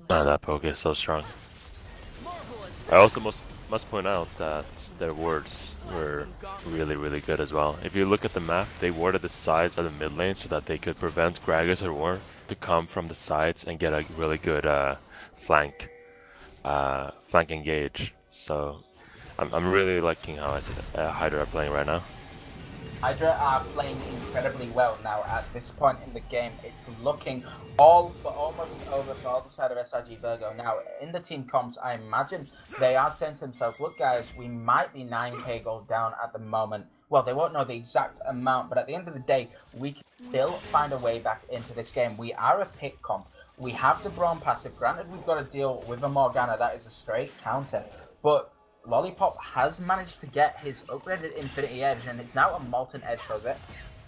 That poke is so strong. I also must point out that their wards were really good as well. If you look at the map, they warded the sides of the mid lane so that they could prevent Gragas or Ornn to come from the sides and get a really good flank engage. So I'm really liking how Hydra are playing right now. Hydra are playing incredibly well now. At this point in the game, it's looking all but almost over to the side of SRG Virgo. Now, in the team comps, I imagine they are saying to themselves, look guys, we might be 9k gold down at the moment. Well, they won't know the exact amount, but at the end of the day, we can still find a way back into this game. We are a pick comp. We have the Braum passive. Granted, we've got to deal with a Morgana. That is a straight counter. But Lollipop has managed to get his upgraded Infinity Edge, and it's now a Molten Edge, so that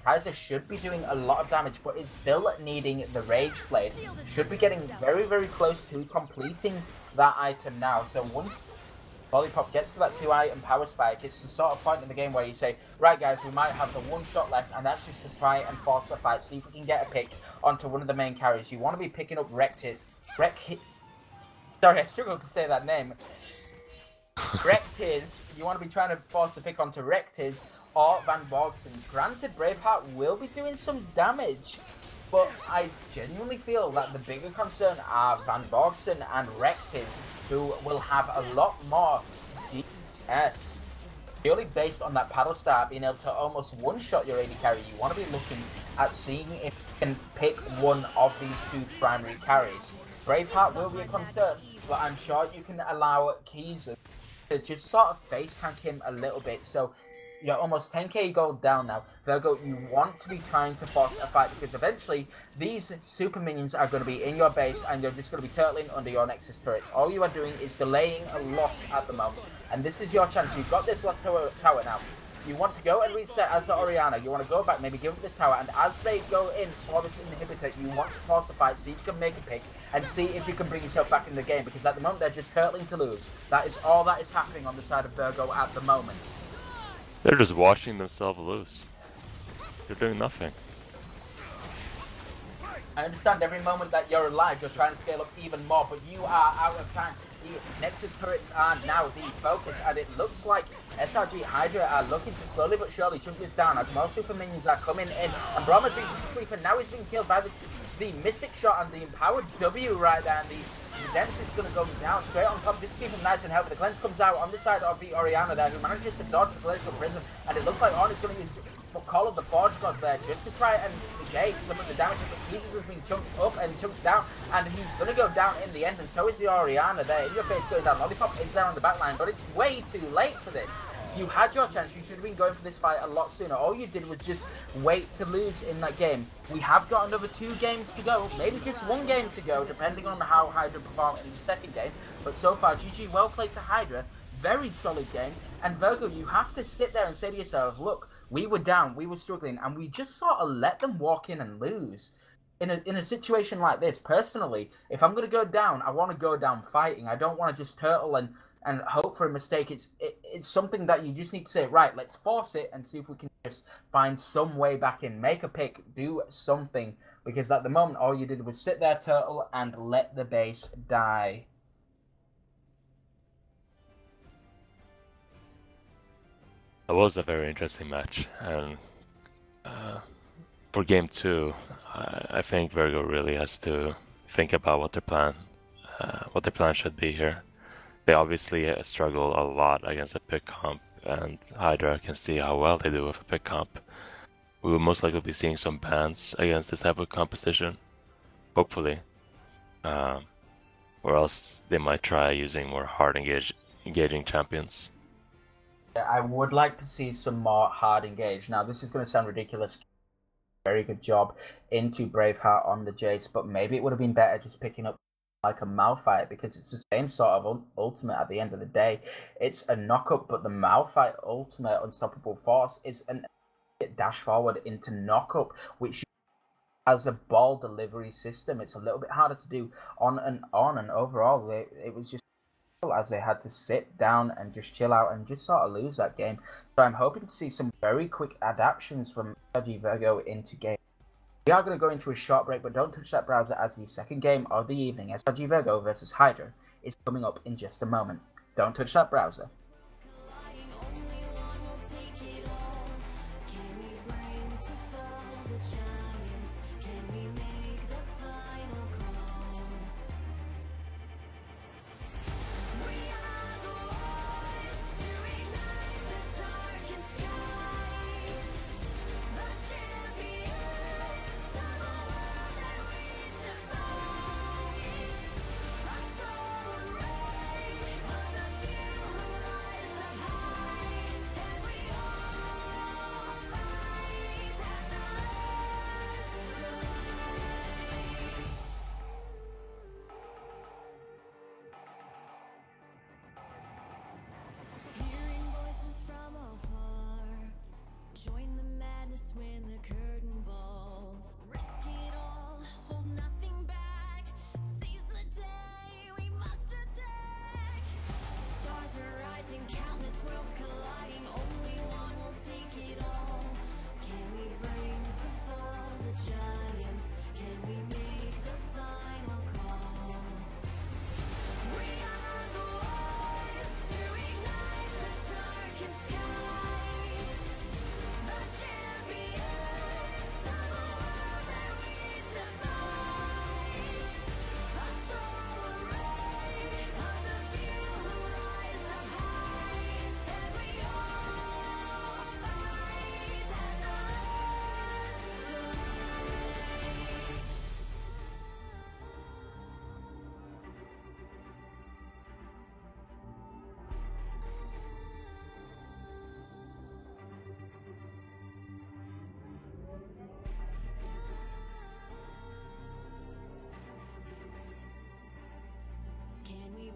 Kaiser should be doing a lot of damage, but is still needing the Rage Blade. Should be getting very close to completing that item now. So once Lollipop gets to that 2-item power spike, it's the sort of point in the game where you say, right guys, we might have the one shot left, and that's just to try and force a fight, see if we can get a pick onto one of the main carries. You want to be picking up Sorry, I struggled to say that name. Rectiz, you want to be trying to force a pick onto Rectiz or Van Borgsen. Granted, Braveheart will be doing some damage, But I genuinely feel that the bigger concern are Van Borgsen and Rectis, who will have a lot more DS. Purely based on that paddle start, being able to almost one-shot your AD carry, you want to be looking at seeing if you can pick one of these two primary carries. Braveheart will be a concern, but I'm sure you can allow Keys to just sort of face tank him a little bit. So you're almost 10k gold down now. Virgo, you want to be trying to force a fight because eventually these super minions are going to be in your base and you're just going to be turtling under your Nexus turrets. All you are doing is delaying a loss at the moment. And this is your chance. You've got this last tower now. You want to go and reset as the Orianna. You want to go back, maybe give up this tower, and as they go in for this inhibitor, you want to force a fight, see if you can make a pick, and see if you can bring yourself back in the game, because at the moment they're just turtling to lose. That is all that is happening on the side of Virgo at the moment. They're just watching themselves lose. They're doing nothing. I understand every moment that you're alive, you're trying to scale up even more, but you are out of time. The Nexus turrets are now the focus, and it looks like SRG Hydra are looking to slowly but surely chunk this down as more super minions are coming in. And Brahma's being asleep, and now he's being killed by the Mystic Shot and the Empowered W right there, and the Redemption's going to go down straight on top. Just keep him nice and healthy. The Cleanse comes out on the side of the Orianna there, who manages to dodge the Glacial Prism, and it looks like Ornn is going to use Call of the Forge God there just to try and negate some of the damage, but Jesus has been chunked up and chunked down, and he's going to go down in the end, and so is the Orianna there. In your face going down. Lollipop is there on the back line, but it's way too late for this. You had your chance. You should have been going for this fight a lot sooner. All you did was just wait to lose in that game. We have got another 2 games to go, maybe just 1 game to go, depending on how Hydra perform in the second game. But so far, GG, well played to Hydra. Very solid game. And Virgo, you have to sit there and say to yourself, look, we were down, we were struggling, and we just sort of let them walk in and lose. In a situation like this, personally, if I'm going to go down, I want to go down fighting. I don't want to just turtle and hope for a mistake. It's something that you just need to say, right, let's force it and see if we can just find some way back in. Make a pick, do something. Because at the moment, all you did was sit there, turtle, and let the base die. It was a very interesting match, and for game 2, I think Virgo really has to think about what their plan should be here. They obviously struggle a lot against a pick comp, and Hydra can see how well they do with a pick comp. We will most likely be seeing some bans against this type of composition, hopefully, or else they might try using more hard engaging champions. I would like to see some more hard engage. Now, this is going to sound ridiculous. Very good job into Braveheart on the Jace, but maybe it would have been better just picking up like a Malphite, because it's the same sort of ultimate at the end of the day. It's a knockup, but the Malphite ultimate, Unstoppable Force, is an dash forward into knockup, which has a ball delivery system. It's a little bit harder to do on and overall, it was just as they had to sit down and just chill out and just sort of lose that game. So I'm hoping to see some very quick adaptations from SRG Virgo into game. We are going to go into a short break, but don't touch that browser, as the second game of the evening, SRG Virgo versus Hydra, is coming up in just a moment. Don't touch that browser.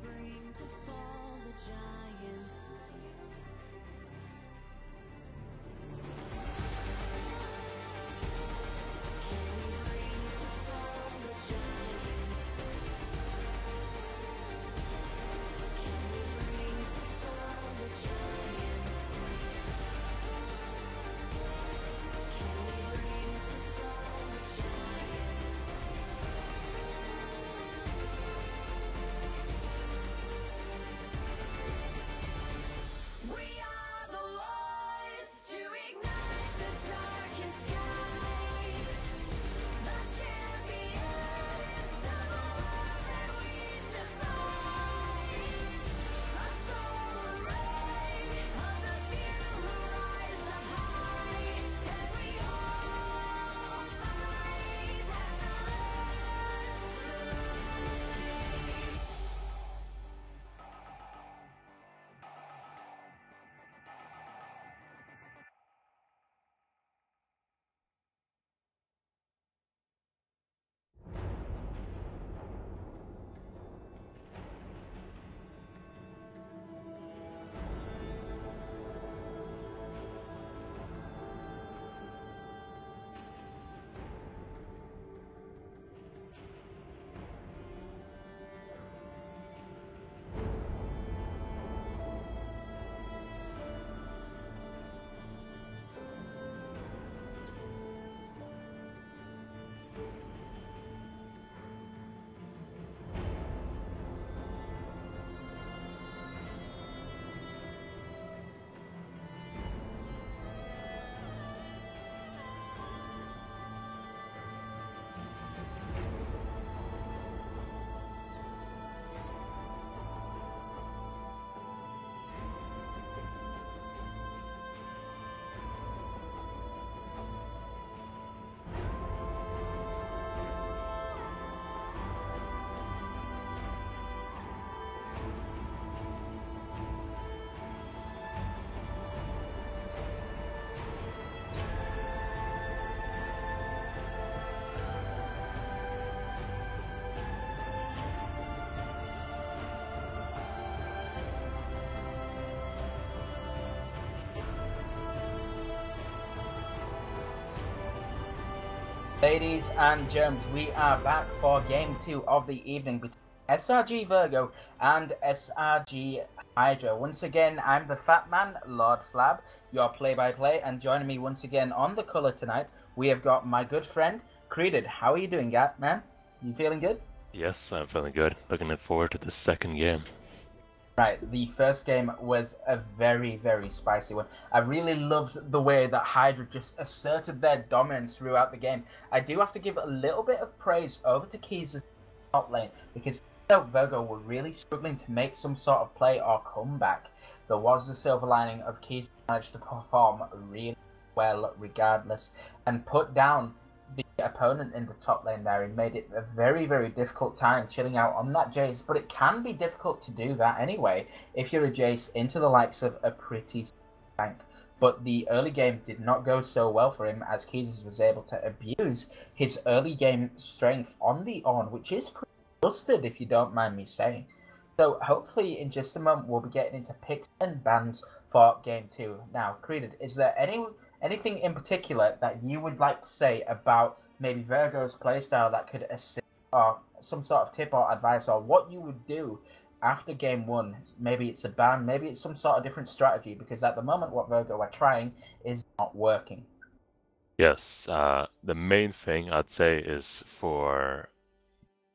bring to fall the giants? Can we bring to fall the giants? Can we bring to fall the giants? Can we bring to fall the giants? We are the ones to ignite the darkened skies, the champions of the world that we defy. A solar ray of the few who rise up high, and we all fight at the last light. Ladies and germs, we are back for game 2 of the evening between SRG Virgo and SRG Hydra. Once again, I'm the fat man, Lord Flab, your play-by-play, and joining me once again on the colour tonight, we have got my good friend, Creeded. How are you doing, man? You feeling good? Yes, I'm feeling good. Looking forward to the second game. Right, the first game was a very, very spicy one. I really loved the way that Hydra just asserted their dominance throughout the game. I do have to give a little bit of praise over to Keys' top lane, because Virgo were really struggling to make some sort of play or comeback. There was the silver lining of Keys managed to perform really well regardless, and put down the opponent in the top lane there and made it a very, very difficult time chilling out on that Jace. But it can be difficult to do that anyway if you're a Jace into the likes of a pretty tank. But the early game did not go so well for him, as Keys was able to abuse his early game strength on the Ornn, which is pretty busted if you don't mind me saying. So hopefully in just a moment we'll be getting into picks and bans for game 2. Now, Creeded, is there anything in particular that you would like to say about maybe Virgo's playstyle that could assist, or some sort of tip or advice, or what you would do after game 1? Maybe it's a ban, maybe it's some sort of different strategy, because at the moment what Virgo are trying is not working. Yes, the main thing I'd say is for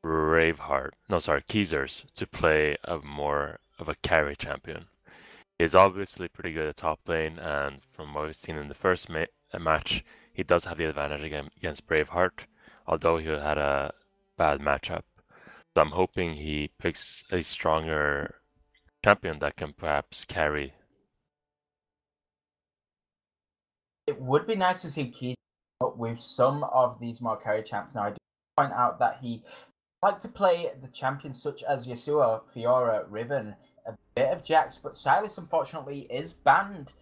Keezers to play a more of a carry champion. He's obviously pretty good at top lane, and from what we've seen in the first match, he does have the advantage against Braveheart, although he had a bad matchup. So I'm hoping he picks a stronger champion that can perhaps carry. It would be nice to see Keith with some of these more carry champs. Now, I do point out that he liked to play the champions such as Yasuo, Fiora, Riven, a bit of Jax, but Silas unfortunately is banned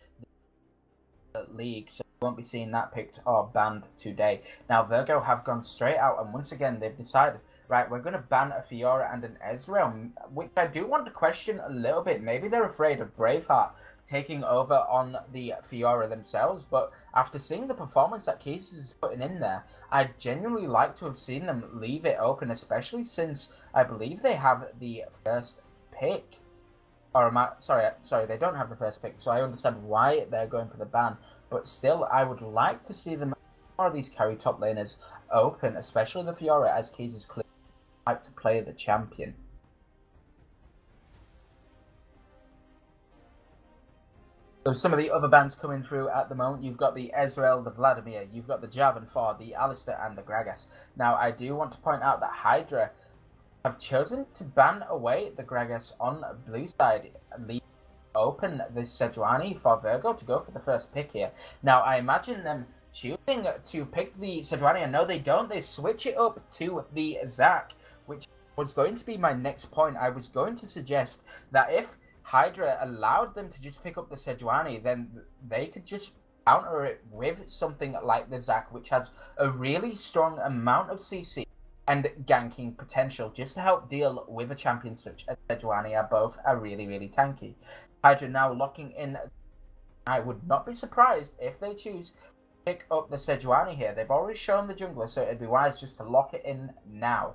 the league, so we won't be seeing that picked or banned today. Now, Virgo have gone straight out, and once again they've decided, right, we're going to ban a Fiora and an Ezreal, which I do want to question a little bit. Maybe they're afraid of Braveheart taking over on the Fiora themselves, but after seeing the performance that Keys is putting in there, I'd genuinely like to have seen them leave it open, especially since I believe they have the first pick. Or sorry, they don't have the first pick, so I understand why they're going for the ban, but still, I would like to see them, more of these carry top laners, open, especially the Fiora, as Keys is clearly like to play the champion. So some of the other bans coming through at the moment, you've got the Ezreal, the Vladimir, you've got the Jarvan 4, the Alistair, and the Gragas. Now, I do want to point out that Hydra have chosen to ban away the Gragas on blue side, leaving open the Sejuani for Virgo to go for the first pick here. Now, I imagine them choosing to pick the Sejuani, and no, they don't. They switch it up to the Zac, which was going to be my next point. I was going to suggest that if Hydra allowed them to just pick up the Sejuani, then they could just counter it with something like the Zac, which has a really strong amount of CC and ganking potential, just to help deal with a champion such as Sejuani. Both are really, really tanky. Hydra now locking in. I would not be surprised if they choose to pick up the Sejuani here. They've already shown the jungler, so it'd be wise just to lock it in now.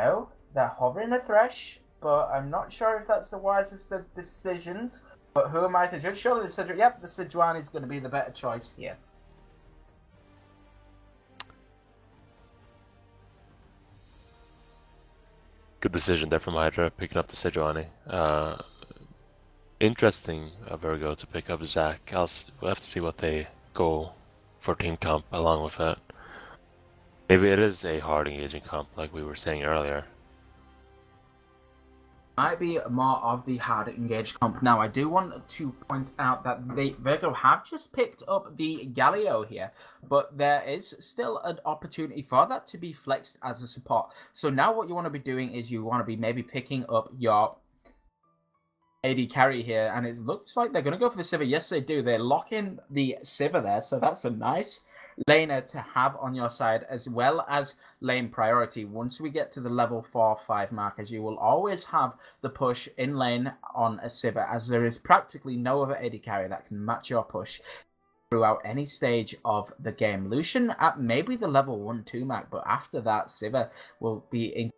No, they're hovering a Thresh, but I'm not sure if that's the wisest of decisions. But who am I to judge? Surely the Sejuani is going to be the better choice here. Good decision there from Hydra, picking up the Sejuani. Interesting Virgo to pick up Zac. We'll have to see what they go for team comp along with it. Maybe it is a hard engaging comp, like we were saying earlier. Might be more of the hard engaged comp. Now, I do want to point out that Virgo have just picked up the Galio here, but there is still an opportunity for that to be flexed as a support. So now what you want to be doing is you want to be maybe picking up your AD carry here, and it looks like they're going to go for the Sivir. Yes, they do. They're locking the Sivir there, so that's a nice laner to have on your side, as well as lane priority. Once we get to the level 4-5 markers, you will always have the push in lane on a Sivir, as there is practically no other AD carry that can match your push throughout any stage of the game. Lucian at maybe the level 1-2 mark, but after that, Sivir will be in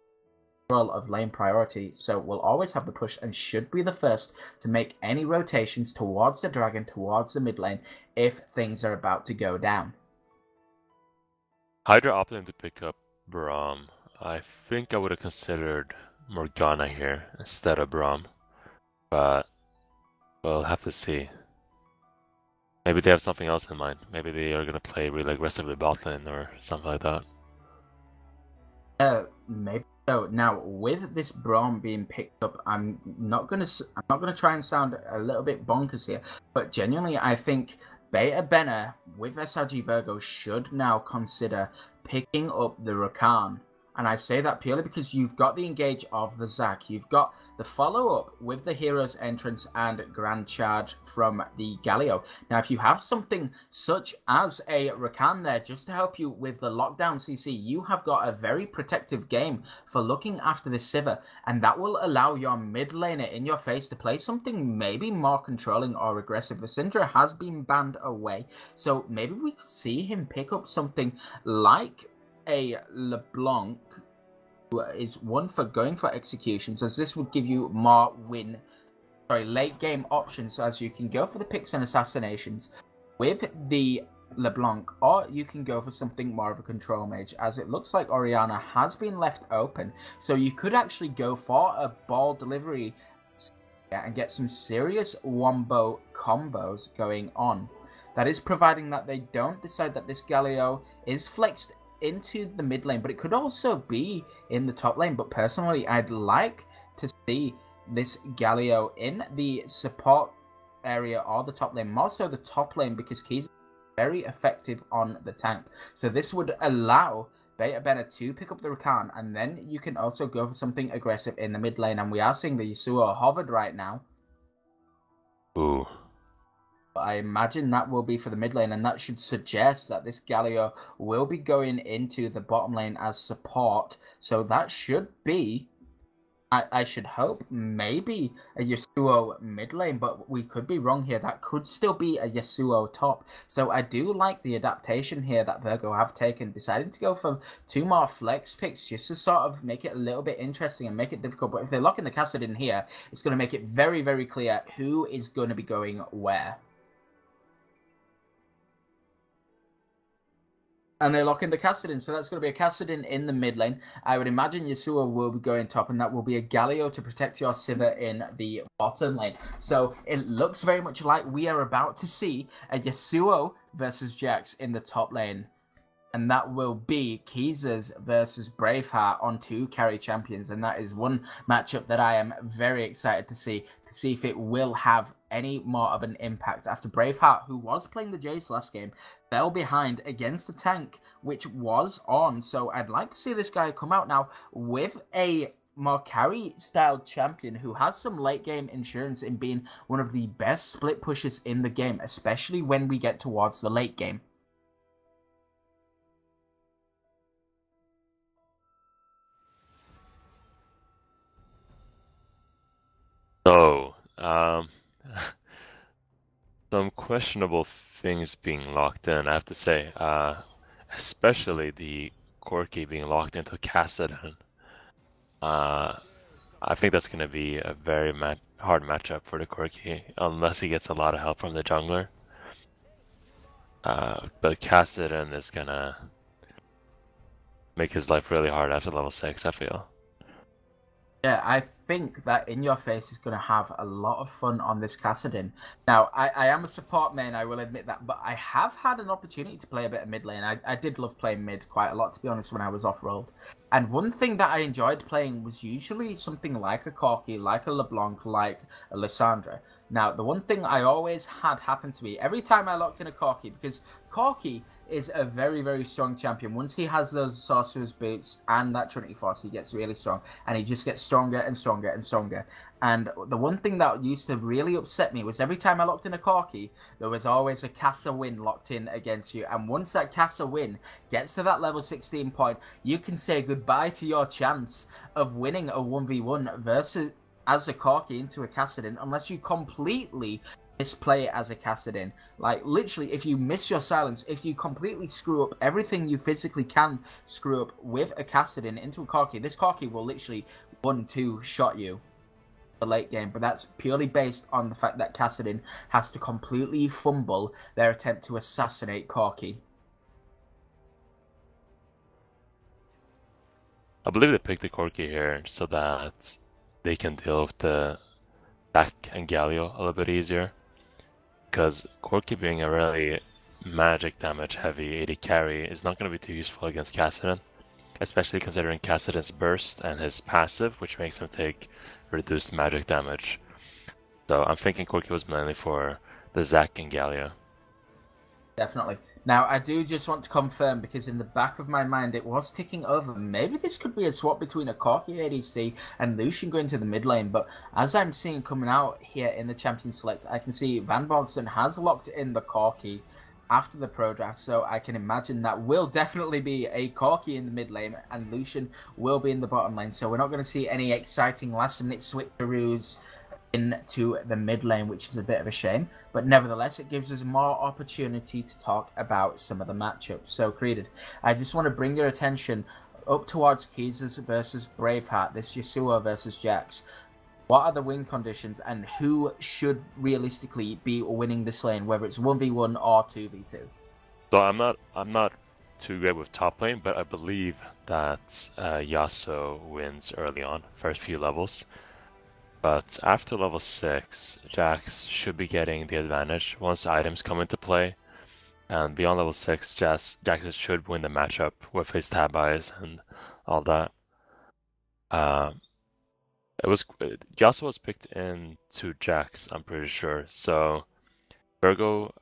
control of lane priority, so we'll always have the push and should be the first to make any rotations towards the dragon, towards the mid lane, if things are about to go down. Hydra opting to pick up Braum. I think I would have considered Morgana here instead of Braum, but we'll have to see. Maybe they have something else in mind. Maybe they are going to play really aggressively bot lane or something like that. Maybe so. Now, with this Braum being picked up, I'm not gonna try and sound a little bit bonkers here, but genuinely, I think Beta Benner with SRG Virgo should now consider picking up the Rakan. And I say that purely because you've got the engage of the Zac. You've got the follow-up with the Hero's Entrance and Grand Charge from the Galio. Now, if you have something such as a Rakan there just to help you with the lockdown CC, you have got a very protective game for looking after the Sivir. And that will allow your mid laner in your face to play something maybe more controlling or aggressive. The Syndra has been banned away, so maybe we could see him pick up something like a LeBlanc, who is one for going for executions, as this would give you more late game options, as you can go for the picks and assassinations with the LeBlanc, or you can go for something more of a control mage, as it looks like Orianna has been left open, so you could actually go for a ball delivery and get some serious wombo combos going on. That is providing that they don't decide that this Galio is flexed into the mid lane, but it could also be in the top lane. But personally, I'd like to see this Galio in the support area or the top lane, more so the top lane, because he's very effective on the tank. So this would allow Beta Benner to pick up the Rakan, and then you can also go for something aggressive in the mid lane. And we are seeing the Yasuo hovered right now. Ooh. I imagine that will be for the mid lane, and that should suggest that this Galio will be going into the bottom lane as support. So that should be, I should hope, maybe a Yasuo mid lane, but we could be wrong here. That could still be a Yasuo top. So I do like the adaptation here that Virgo have taken, deciding to go for 2 more flex picks just to sort of make it a little bit interesting and make it difficult. But if they lock in the Kassadin here, it's going to make it very, very clear who is going to be going where. And they lock in the Kassadin, so that's going to be a Kassadin in the mid lane. I would imagine Yasuo will be going top, and that will be a Galio to protect your Sivir in the bottom lane. So it looks very much like we are about to see a Yasuo versus Jax in the top lane. And that will be Keezers versus Braveheart on 2 carry champions. And that is one matchup that I am very excited to see if it will have any more of an impact. After Braveheart, who was playing the Jace last game, fell behind against the tank, which was on. So I'd like to see this guy come out now with a more carry-styled champion who has some late-game insurance in being one of the best split pushers in the game, especially when we get towards the late game. So, some questionable things being locked in, I have to say. Especially the Corki being locked into Kassadin. I think that's going to be a very hard matchup for the Corki, unless he gets a lot of help from the jungler. But Kassadin is going to make his life really hard after level 6, I feel. Yeah, I think that In Your Face is going to have a lot of fun on this Kassadin. Now, I am a support main, I will admit that, but I have had an opportunity to play a bit of mid lane. I did love playing mid quite a lot, to be honest, when I was off-rolled. And one thing that I enjoyed playing was usually something like a Corki, like a LeBlanc, like a Lissandra. Now, the one thing I always had happen to me, every time I locked in a Corki, because Corki is a very, very strong champion. Once he has those Sorcerer's Boots and that Trinity Force, he gets really strong. And he just gets stronger and stronger and stronger. And the one thing that used to really upset me was every time I locked in a Corki, there was always a Casa win locked in against you. And once that Casa win gets to that level 16 point, you can say goodbye to your chance of winning a 1v1 versus as a Corki into a Kassadin, unless you completely misplay it as a Kassadin. Like, literally, if you miss your silence, if you completely screw up everything you physically can screw up with a Kassadin into a Corki, this Corki will literally 1-2 shot you the late game. But that's purely based on the fact that Kassadin has to completely fumble their attempt to assassinate Corki. I believe they picked the Corki here so that they can deal with the Zac and Galio a little bit easier. Because Corki being a really magic damage heavy AD carry is not going to be too useful against Kassadin. Especially considering Kassadin's burst and his passive, which makes him take reduced magic damage. So I'm thinking Corki was mainly for the Zac and Galio. Definitely. Now, I do just want to confirm, because in the back of my mind it was ticking over, maybe this could be a swap between a Corki ADC and Lucian going to the mid lane, but as I'm seeing coming out here in the Champion Select, I can see Van Bogsen has locked in the Corki after the pro draft, so I can imagine that will definitely be a Corki in the mid lane and Lucian will be in the bottom lane, so we're not going to see any exciting last minute switcheroos into the mid lane, which is a bit of a shame, but nevertheless it gives us more opportunity to talk about some of the matchups. So Creeded, I just want to bring your attention up towards Keezers versus Braveheart, this Yasuo versus Jax. What are the win conditions and who should realistically be winning this lane, whether it's 1v1 or 2v2? So I'm not too good with top lane, but I believe that Yasuo wins early on, first few levels. But after level 6, Jax should be getting the advantage once items come into play. And beyond level 6, Jax should win the matchup with his tab eyes and all that. Yasuo was picked into Jax, I'm pretty sure. So Virgo's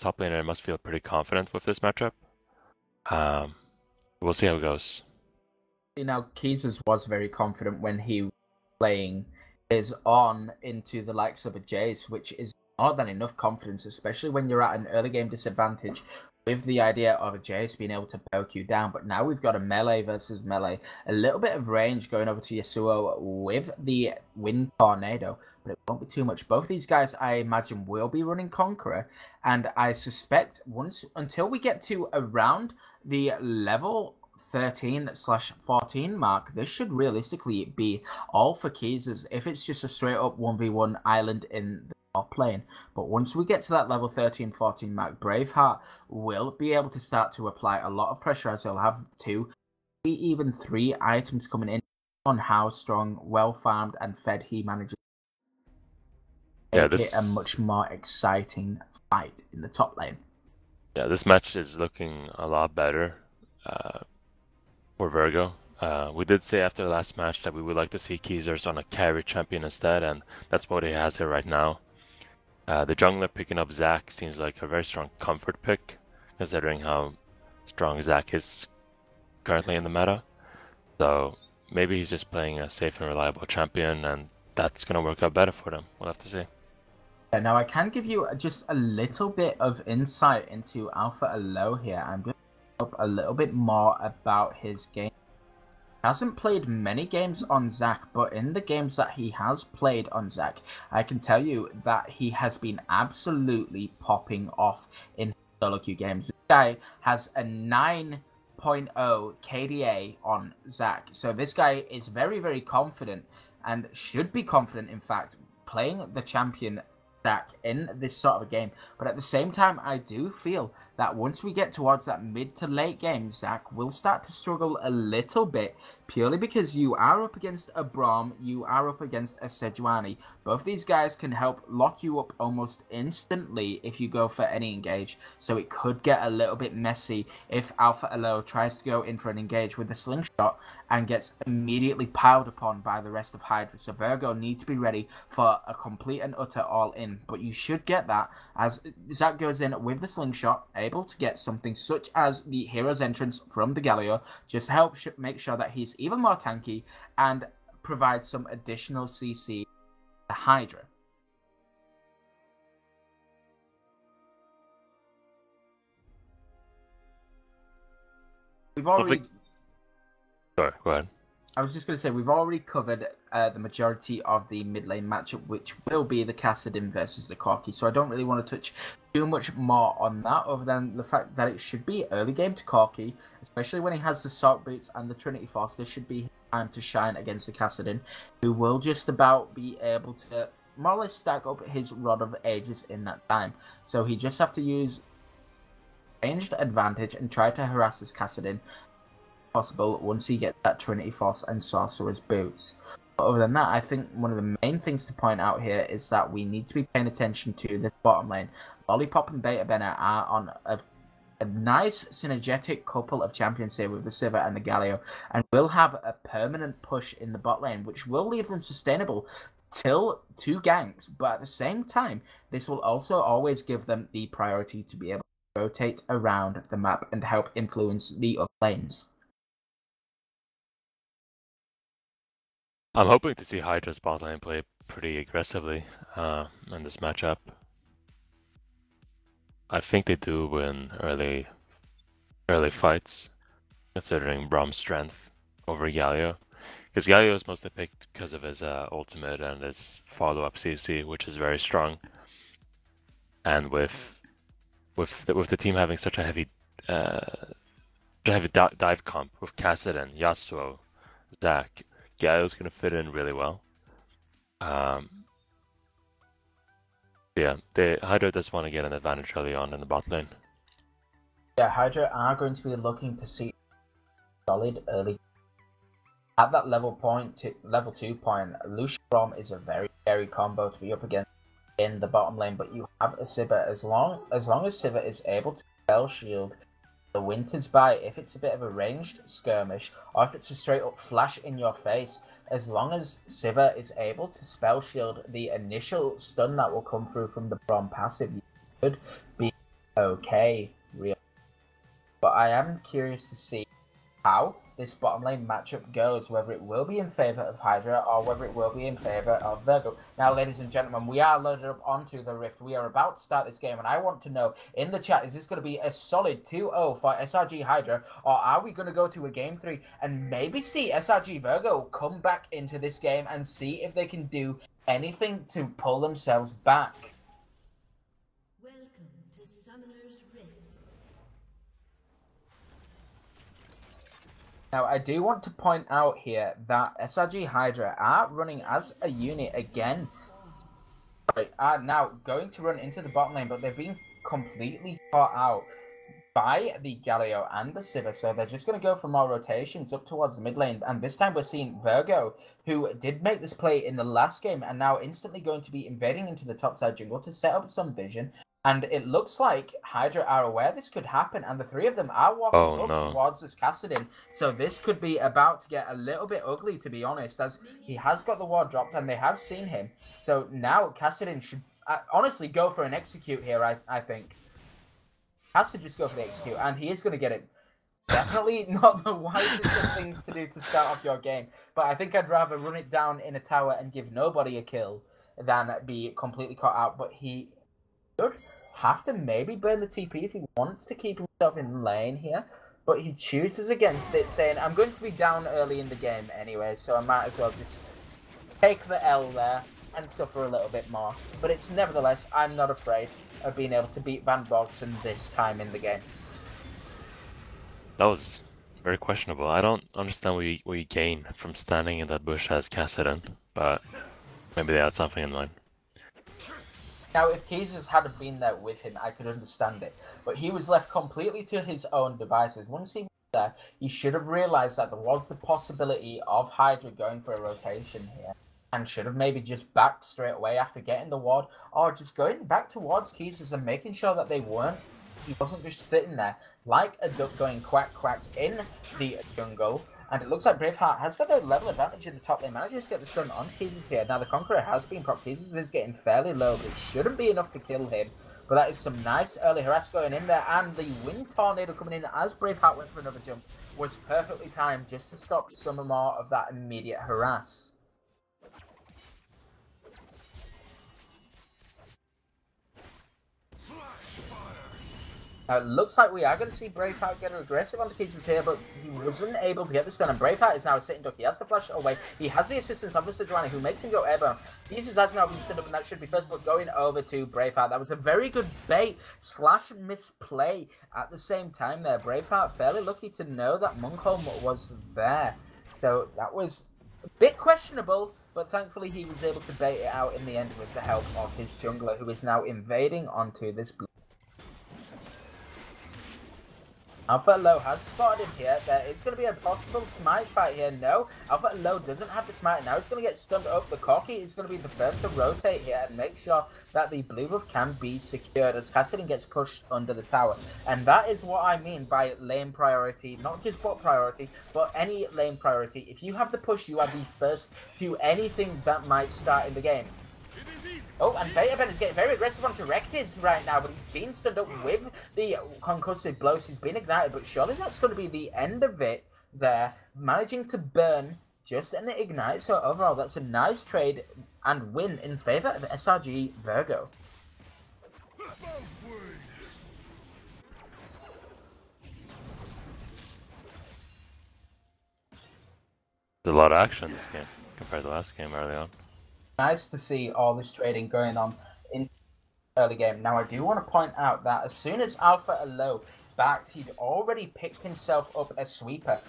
top laner must feel pretty confident with this matchup. We'll see how it goes. You know, Keezers was very confident when he was playing is on into the likes of a Jace, which is more than enough confidence, especially when you're at an early game disadvantage, with the idea of a Jace being able to poke you down. But now we've got a melee versus melee, a little bit of range going over to Yasuo with the Wind Tornado, but it won't be too much. Both these guys, I imagine, will be running Conqueror, and I suspect until we get to around the level 13/14 mark, this should realistically be all for keys, if it's just a straight up 1v1 island in the top lane. But once we get to that level 13/14 mark, Braveheart will be able to start to apply a lot of pressure, as he'll have 2, maybe even 3 items coming in on how strong, well farmed and fed he manages to make it a much more exciting fight in the top lane. Yeah, this match is looking a lot better for Virgo. We did say after the last match that we would like to see Keezers on a carry champion instead, and that's what he has here right now. The jungler picking up Zac seems like a very strong comfort pick, considering how strong Zac is currently in the meta. So maybe he's just playing a safe and reliable champion, and that's going to work out better for them. We'll have to see. Yeah, now I can give you just a little bit of insight into Alpha Elo here. I'm going to up a little bit more about his game. He hasn't played many games on Zac, but in the games that he has played on Zac, I can tell you that he has been absolutely popping off in solo queue games. This guy has a 9.0 KDA on Zac, so this guy is very, very confident, and should be confident, in fact, playing the champion Zac in this sort of a game. But at the same time, I do feel that once we get towards that mid to late game, Zac will start to struggle a little bit, purely because you are up against a Braum, you are up against a Sejuani. Both these guys can help lock you up almost instantly if you go for any engage, so it could get a little bit messy if Alpha Elo tries to go in for an engage with the slingshot and gets immediately piled upon by the rest of Hydra. So Virgo needs to be ready for a complete and utter all-in, but you should get that as Zac goes in with the slingshot, able to get something such as the hero's entrance from the Galio, just to help make sure that he's even more tanky and provide some additional CC to Hydra. We've already... Sorry, go ahead. I was just going to say, we've already covered the majority of the mid lane matchup, which will be the Kassadin versus the Corki, so I don't really want to touch too much more on that, other than the fact that it should be early game to Corki, especially when he has the Salt Boots and the Trinity Force. This should be his time to shine against the Kassadin, who will just about be able to more or less stack up his Rod of Ages in that time. So he just have to use ranged advantage and try to harass this Kassadin possible once he gets that Trinity Force and Sorcerer's Boots. But other than that, I think one of the main things to point out here is that we need to be paying attention to this bottom lane. Lollipop and Beta Bennett are on a nice synergetic couple of champions here with the Sivir and the Galio, and will have a permanent push in the bot lane, which will leave them sustainable till 2 ganks, but at the same time, this will also always give them the priority to be able to rotate around the map and help influence the other lanes. I'm hoping to see Hydra's bot lane play pretty aggressively in this matchup. I think they do win early fights, considering Braum's strength over Galio. Because Galio is mostly picked because of his ultimate and his follow-up CC, which is very strong. And with the team having such a heavy dive comp with Kassadin, Yasuo, Zac, Galio's going to fit in really well. Yeah, Hydra does want to get an advantage early on in the bot lane. Yeah, Hydra are going to be looking to see solid early. At that level 2 point, Lucian Braum is a very scary combo to be up against in the bottom lane, but you have a Sivir. As long as Sivir is able to spell shield the Winter's Bite, if it's a bit of a ranged skirmish, or if it's a straight up flash in your face, as long as Sivir is able to spell shield the initial stun that will come through from the Braum passive, you could be okay, really. But I am curious to see how this bottom lane matchup goes, whether it will be in favor of Hydra or whether it will be in favor of Virgo. Now, ladies and gentlemen, we are loaded up onto the Rift. We are about to start this game, and I want to know in the chat, is this going to be a solid 2-0 for SRG Hydra, or are we going to go to a game 3 and maybe see SRG Virgo come back into this game and see if they can do anything to pull themselves back? Now, I do want to point out here that SRG Hydra are running as a unit again. Are now going to run into the bottom lane, but they've been completely caught out by the Galio and the Sivir, so they're just going to go for more rotations up towards the mid lane. And this time we're seeing Virgo, who did make this play in the last game, and now instantly going to be invading into the topside jungle to set up some vision. And it looks like Hydra are aware this could happen, and the three of them are walking towards this Kassadin. So this could be about to get a little bit ugly, to be honest, as he has got the ward dropped and they have seen him. So now Kassadin should honestly go for an execute here, I think. Has to just go for the execute, and he is going to get it. Definitely not the wisest of things to do to start off your game, but I think I'd rather run it down in a tower and give nobody a kill than be completely caught out. But he should have to maybe burn the TP if he wants to keep himself in lane here, but he chooses against it, saying, I'm going to be down early in the game anyway, so I might as well just take the L there and suffer a little bit more. But it's nevertheless, I'm not afraid of being able to beat Van Bogsen this time in the game. That was very questionable. I don't understand what you gain from standing in that bush as Kassadin, but maybe they had something in mind. Now, if Jesus hadn't been there with him, I could understand it. But he was left completely to his own devices. Once he was there, he should have realised that there was the possibility of Hydra going for a rotation here. And should have maybe just backed straight away after getting the ward. Or just going back towards Jesus and making sure that he wasn't just sitting there like a duck going quack quack in the jungle. And it looks like Braveheart has got a level advantage in the top lane. Manages to get the stun on Jesus here. Now the Conqueror has been proc. Jesus is getting fairly low, but it shouldn't be enough to kill him. But that is some nice early harass going in there. And the Wind Tornado coming in as Braveheart went for another jump was perfectly timed just to stop some more of that immediate harass. Now, it looks like we are going to see Braveheart get aggressive on the Keys here, but he wasn't able to get the stun, and Braveheart is now a sitting duck. He has to flash away. He has the assistance of the Sejuani, who makes him go airborne. Jesus has now been stood up, and that should be first, but going over to Braveheart. That was a very good bait / misplay at the same time there. Braveheart fairly lucky to know that Munkholm was there. So that was a bit questionable, but thankfully he was able to bait it out in the end with the help of his jungler, who is now invading onto this blue. Alpha Low has spotted him here. There is going to be a possible smite fight here. No, Alpha Low doesn't have the smite. Now it's going to get stunned up. The Corki is going to be the first to rotate here and make sure that the blue buff can be secured as Kassadin gets pushed under the tower. And that is what I mean by lane priority. Not just bot priority, but any lane priority. If you have the push, you are the first to anything that might start in the game. Oh, and Betaben is getting very aggressive onto Rectis right now, but he's been stunned up with the concussive blows. He's been ignited, but surely that's going to be the end of it there. Managing to burn just an ignite, so overall that's a nice trade and win in favour of SRG Virgo. There's a lot of action this game compared to the last game early on. Nice to see all this trading going on in the early game. Now, I do want to point out that as soon as Alpha Low backed, he'd already picked himself up a sweeper.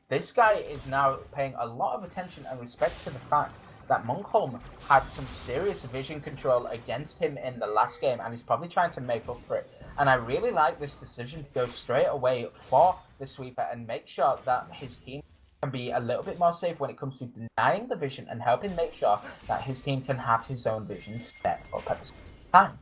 This guy is now paying a lot of attention and respect to the fact that Munkholm had some serious vision control against him in the last game, and he's probably trying to make up for it. And I really like this decision to go straight away for the sweeper and make sure that his team can be a little bit more safe when it comes to denying the vision and helping make sure that his team can have his own vision set up at the same time.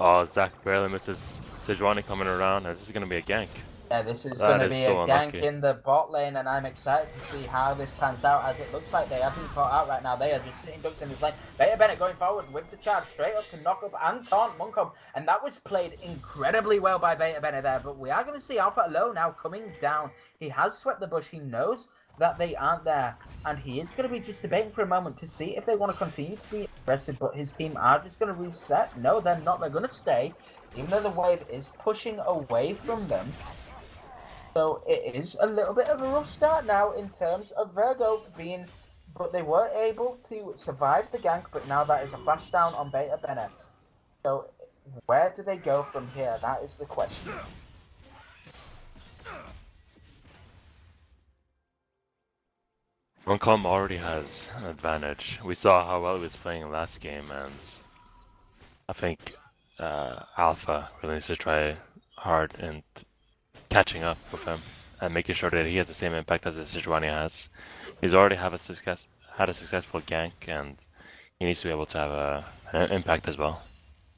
Oh, Zach barely misses Sejuani coming around, and this is going to be a gank. Yeah, this is That going to is be so a gank unlucky. in the bot lane, and I'm excited to see how this pans out, as it looks like they have been caught out right now. They are just sitting ducks in this lane. Beta Bennett going forward with the charge, straight up to knock up and taunt Munkom, and that was played incredibly well by Beta Bennett there, but we are going to see Alpha Low now coming down. He has swept the bush, he knows that they aren't there, and he is going to be just debating for a moment to see if they want to continue to be aggressive, but his team are just going to reset. No, they're not. They're going to stay, even though the wave is pushing away from them. So it is a little bit of a rough start now in terms of Virgo being, but they were able to survive the gank, but now that is a flash down on Beta Bennett. So where do they go from here? That is the question. Runcolm already has an advantage. We saw how well he was playing last game, and I think Alpha really needs to try hard and catching up with him and making sure that he has the same impact as the Sejuani has. He's already had a successful gank, and he needs to be able to have an impact as well.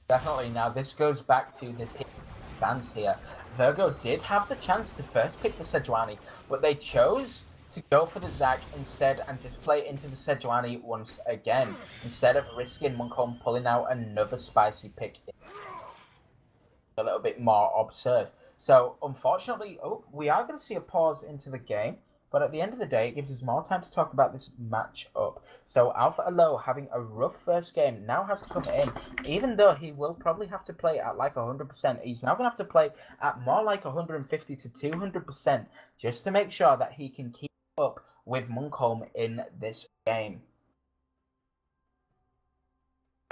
Definitely. Now this goes back to the pick stance here. Virgo did have the chance to first pick the Sejuani, but they chose to go for the Zac instead and just play into the Sejuani once again, instead of risking Munkom pulling out another spicy pick. A little bit more absurd. So unfortunately, we are going to see a pause into the game, but at the end of the day, it gives us more time to talk about this match up. So Alpha Alo, having a rough first game, now has to come in. Even though he will probably have to play at like 100%, he's now going to have to play at more like 150 to 200% just to make sure that he can keep up with Munkom in this game.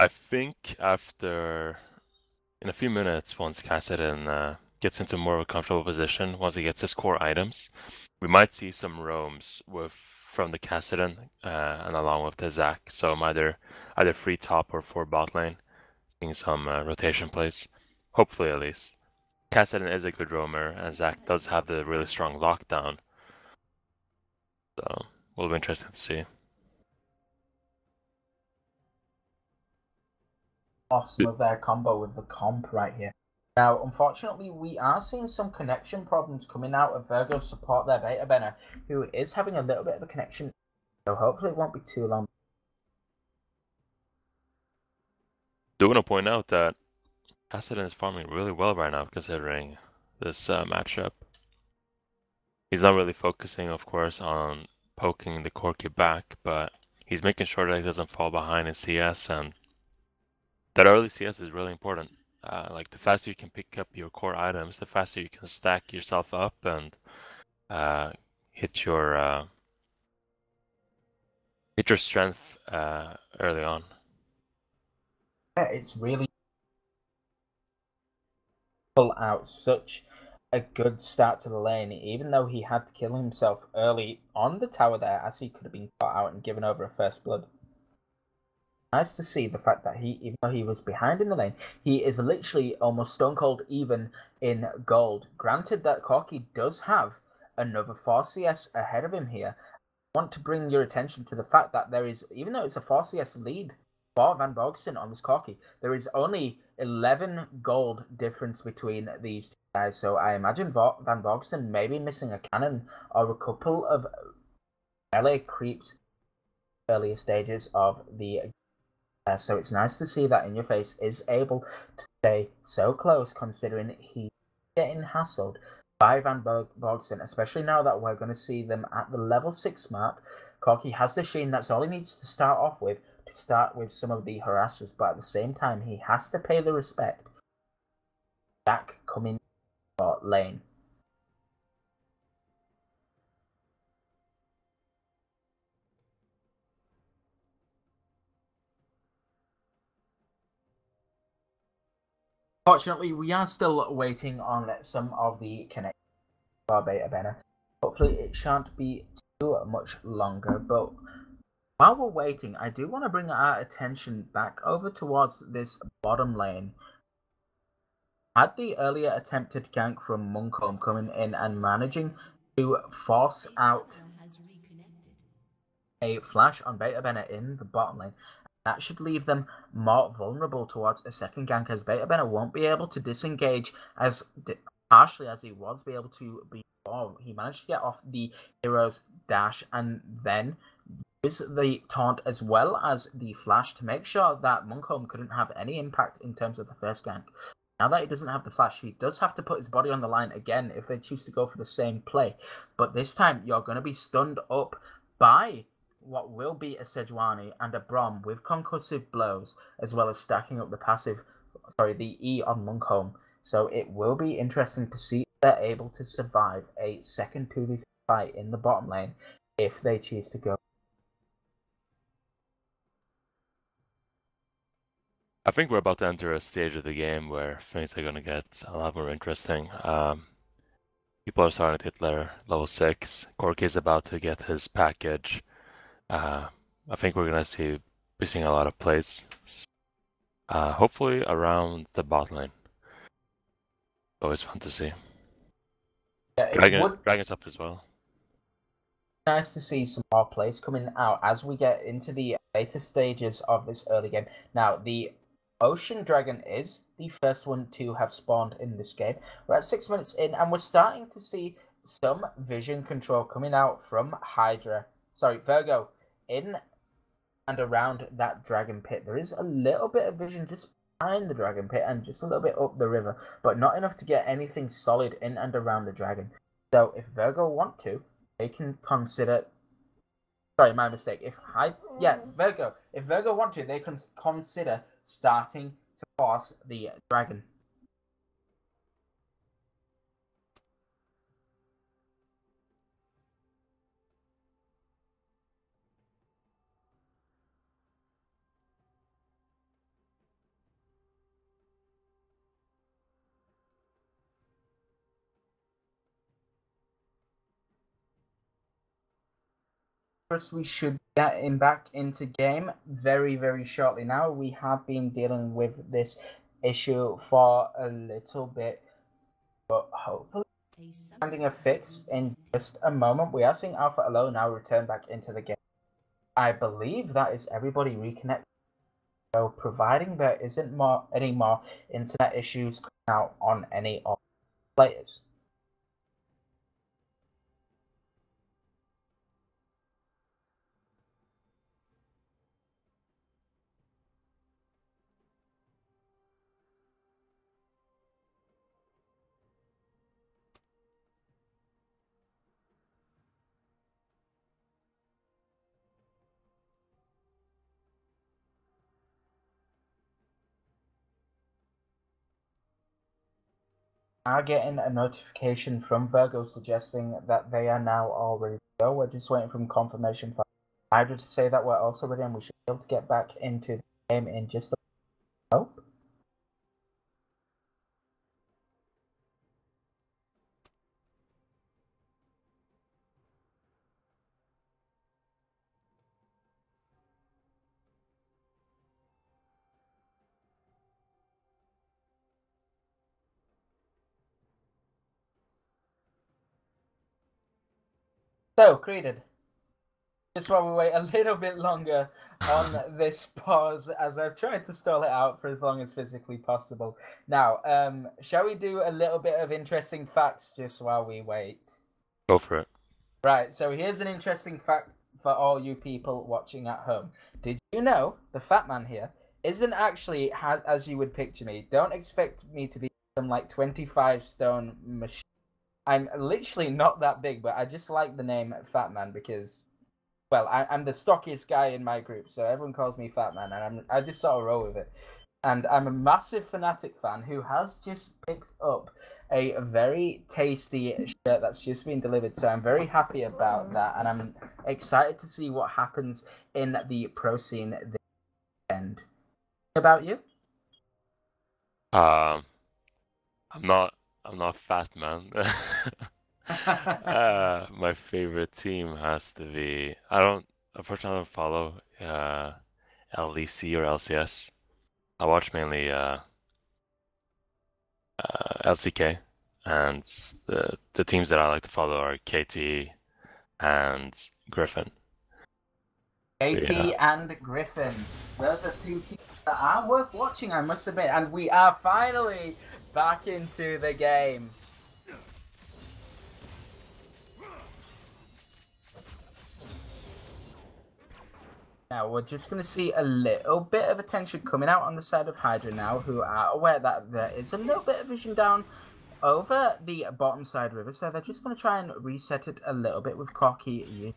I think after, in a few minutes, once Kassadin gets into more of a comfortable position, once he gets his core items, we might see some roams from the Kassadin and along with the Zac. So either free top or for bot lane, seeing some rotation plays. Hopefully, at least. Kassadin is a good roamer, and Zac does have the really strong lockdown. So will be interesting to see. Off some of their combo with the comp right here. Now, unfortunately, we are seeing some connection problems coming out of Virgo's support there, Beta Bennett, who is having a little bit of a connection, so hopefully it won't be too long. Do want to point out that Kassadin is farming really well right now, considering this matchup. He's not really focusing, of course, on poking the Corki back, but he's making sure that he doesn't fall behind in CS, and that early CS is really important. Like, the faster you can pick up your core items, the faster you can stack yourself up and hit your strength early on. Yeah, it's really pull out such a good start to the lane, even though he had to kill himself early on the tower there, as he could have been caught out and given over a first blood. Nice to see the fact that he, even though he was behind in the lane, he is literally almost stone cold even in gold. Granted that Corki does have another 4 CS ahead of him here. I want to bring your attention to the fact that there is, even though it's a 4 CS lead for Van Bogston on this Corki, there is only 11 gold difference between these two guys. So I imagine Van Bogston may be missing a cannon or a couple of melee creeps earlier stages of the so it's nice to see that In Your Face is able to stay so close, considering he's getting hassled by Van Bogston, especially now that we're going to see them at the level 6 mark. Corki has the Sheen, that's all he needs to start off with, to start with some of the harassers, but at the same time, he has to pay the respect. Zac coming for lane. Fortunately, we are still waiting on some of the connections for Beta Bennett. Hopefully, it shan't be too much longer, but while we're waiting, I do want to bring our attention back over towards this bottom lane. Had the earlier attempted gank from Munkom coming in and managing to force out a flash on Beta Bennett in the bottom lane. That should leave them more vulnerable towards a second gank, as Beta Bennett won't be able to disengage as partially as he was, be able to be. Oh, he managed to get off the hero's dash and then use the taunt as well as the flash to make sure that Munkholm couldn't have any impact in terms of the first gank. Now that he doesn't have the flash, he does have to put his body on the line again if they choose to go for the same play. But this time, you're going to be stunned up by what will be a Sejuani and a Brom with concussive blows, as well as stacking up the the E on Munkholm. So it will be interesting to see if they're able to survive a second 2v3 fight in the bottom lane if they choose to go. I think we're about to enter a stage of the game where things are going to get a lot more interesting. People are starting to hit level 6. Corki is about to get his package. I think we're going to be seeing a lot of plays. Hopefully around the bot lane. Always fun to see. Yeah, Dragon's up as well. Nice to see some more plays coming out as we get into the later stages of this early game. Now, the Ocean Dragon is the first one to have spawned in this game. We're at 6 minutes in, and we're starting to see some vision control coming out from Virgo, in and around that dragon pit. There is a little bit of vision just behind the dragon pit and just a little bit up the river, but not enough to get anything solid in and around the dragon. So if Virgo want to, they can consider. Sorry, my mistake. Virgo. If Virgo want to, they can consider starting to force the dragon. We should get him back into game very, very shortly now. We have been dealing with this issue for a little bit, but hopefully finding a fix in just a moment. We are seeing Alpha Alone now return back into the game. I believe that is everybody reconnected. So providing there isn't any more internet issues coming out on any of the players. Are getting a notification from Virgo suggesting that they are now all ready to go. We're just waiting for confirmation from Hydra to say that we're also ready and we should be able to get back into the game in just a moment. So, created. Just while we wait a little bit longer on this pause, as I've tried to stall it out for as long as physically possible. Now, shall we do a little bit of interesting facts just while we wait? Go for it. Right, so here's an interesting fact for all you people watching at home. Did you know the fat man here isn't actually as you would picture me? Don't expect me to be some like 25 stone machine. I'm literally not that big, but I just like the name Fat Man because, well, I'm the stockiest guy in my group, so everyone calls me Fat Man, and I just sort of roll with it. And I'm a massive Fnatic fan who has just picked up a very tasty shirt that's just been delivered, so I'm very happy about that, and I'm excited to see what happens in the pro scene this weekend. About you? I'm not fat, man. My favorite team has to be. Unfortunately, I don't follow LEC or LCS. I watch mainly LCK, and the teams that I like to follow are KT and Griffin. KT and Griffin. Those are two teams that are worth watching, I must admit. And we are finally back into the game. Now we're just going to see a little bit of attention coming out on the side of Hydra now, who are aware that there is a little bit of vision down over the bottom side river, so they're just going to try and reset it a little bit with Corky.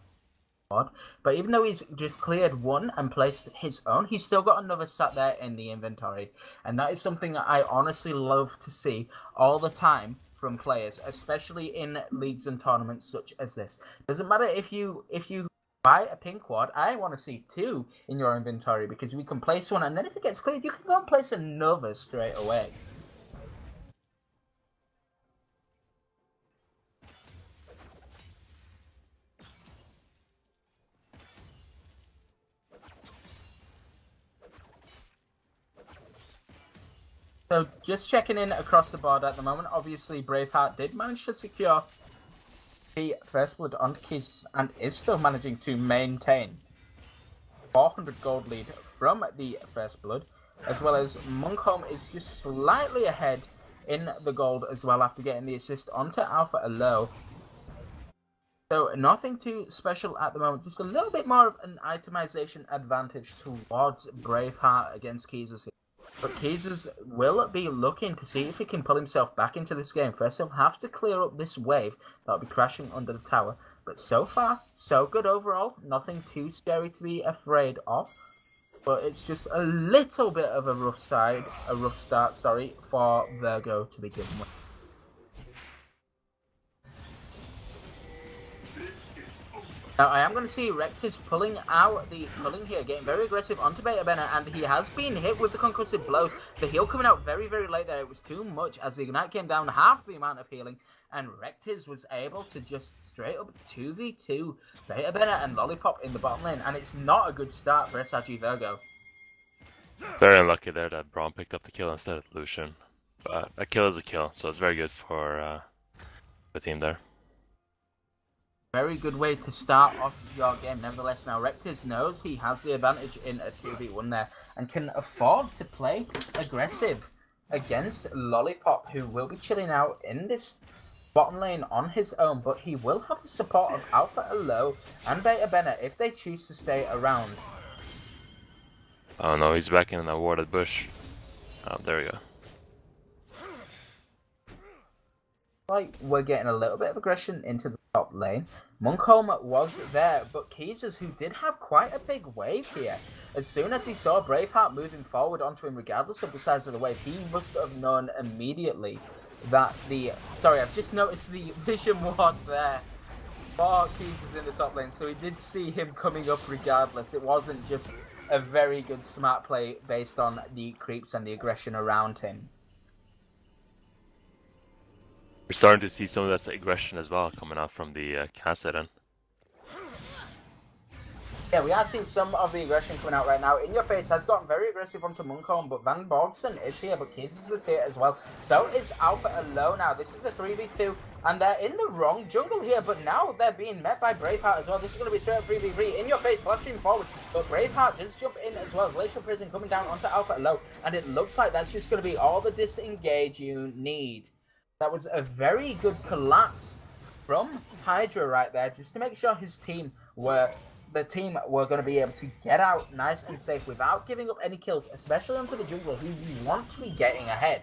But even though he's just cleared one and placed his own, he's still got another sat there in the inventory, and that is something that I honestly love to see all the time from players, especially in leagues and tournaments such as this. Doesn't matter if you buy a pink quad, I want to see two in your inventory, because we can place one, and then if it gets cleared, you can go and place another straight away. So just checking in across the board at the moment, obviously Braveheart did manage to secure the first blood onto Keys and is still managing to maintain 400 gold lead from the first blood, as well as Monkholm is just slightly ahead in the gold as well after getting the assist onto Alpha Alo. So nothing too special at the moment, just a little bit more of an itemization advantage towards Braveheart against Keys. But Keys will be looking to see if he can pull himself back into this game. First, he'll have to clear up this wave that'll be crashing under the tower. But so far, so good overall. Nothing too scary to be afraid of. But it's just a little bit of a rough start, for Virgo to begin with. Now, I am going to see Rectus pulling out the pulling here, getting very aggressive onto Beta Bennett, and he has been hit with the concussive blows. The heal coming out very, very late there. It was too much as the Ignite came down half the amount of healing, and Rectus was able to just straight up 2v2 Beta Bennett and Lollipop in the bottom lane, and it's not a good start for SRG Virgo. Very unlucky there that Braum picked up the kill instead of Lucian. But a kill is a kill, so it's very good for the team there. Very good way to start off your game. Nevertheless, now Rectus knows he has the advantage in a 2v1 there and can afford to play aggressive against Lollipop, who will be chilling out in this bottom lane on his own, but he will have the support of Alpha Alo and Beta Bennett if they choose to stay around. Oh no, he's back in a warded bush. Oh, there we go. Like, we're getting a little bit of aggression into the top lane. Monkholm was there, but Keys, who did have quite a big wave here, as soon as he saw Braveheart moving forward onto him regardless of the size of the wave, he must have known immediately that the... Sorry, I've just noticed the vision ward there for Keys in the top lane, so he did see him coming up regardless. It wasn't just a very good smart play based on the creeps and the aggression around him. We're starting to see some of that aggression as well coming out from the Kassadin. Yeah, we are seeing some of the aggression coming out right now. In Your Face has gotten very aggressive onto Monkholm, but Van Borgson is here, but Keys is here as well. So is Alpha Alo now. This is a 3v2, and they're in the wrong jungle here, but now they're being met by Braveheart as well. This is going to be straight up 3v3. In Your Face flashing forward, but Braveheart does jump in as well. Glacial Prison coming down onto Alpha Alo, and it looks like that's just going to be all the disengage you need. That was a very good collapse from Hydra right there, just to make sure his team were going to be able to get out nice and safe without giving up any kills, especially onto the jungler who you want to be getting ahead.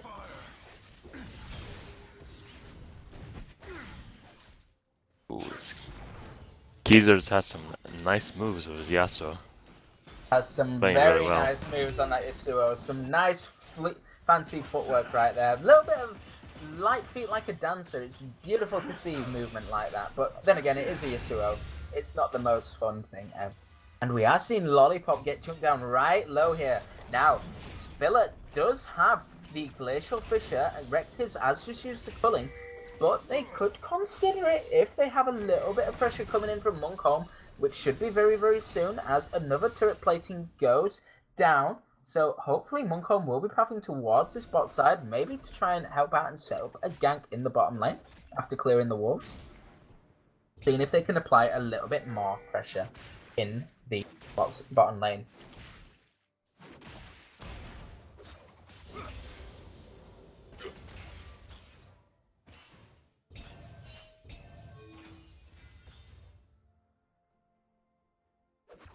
Ooh, Keezers has some nice moves with his Yasuo. Has some Playing very really well. nice moves on that Yasuo. Some nice fancy footwork right there. A little bit of light feet like a dancer. It's beautiful to see movement like that. But then again, it is a Yasuo. It's not the most fun thing ever. And we are seeing Lollipop get chunked down right low here. Now, Spiller does have the Glacial Fissure, and Rectus as just used the culling, but they could consider it if they have a little bit of pressure coming in from Monkholm, which should be very, very soon as another turret plating goes down. So hopefully Monkholm will be pathing towards this bot side, maybe to try and help out and set up a gank in the bottom lane after clearing the wolves. Seeing if they can apply a little bit more pressure in the bottom lane.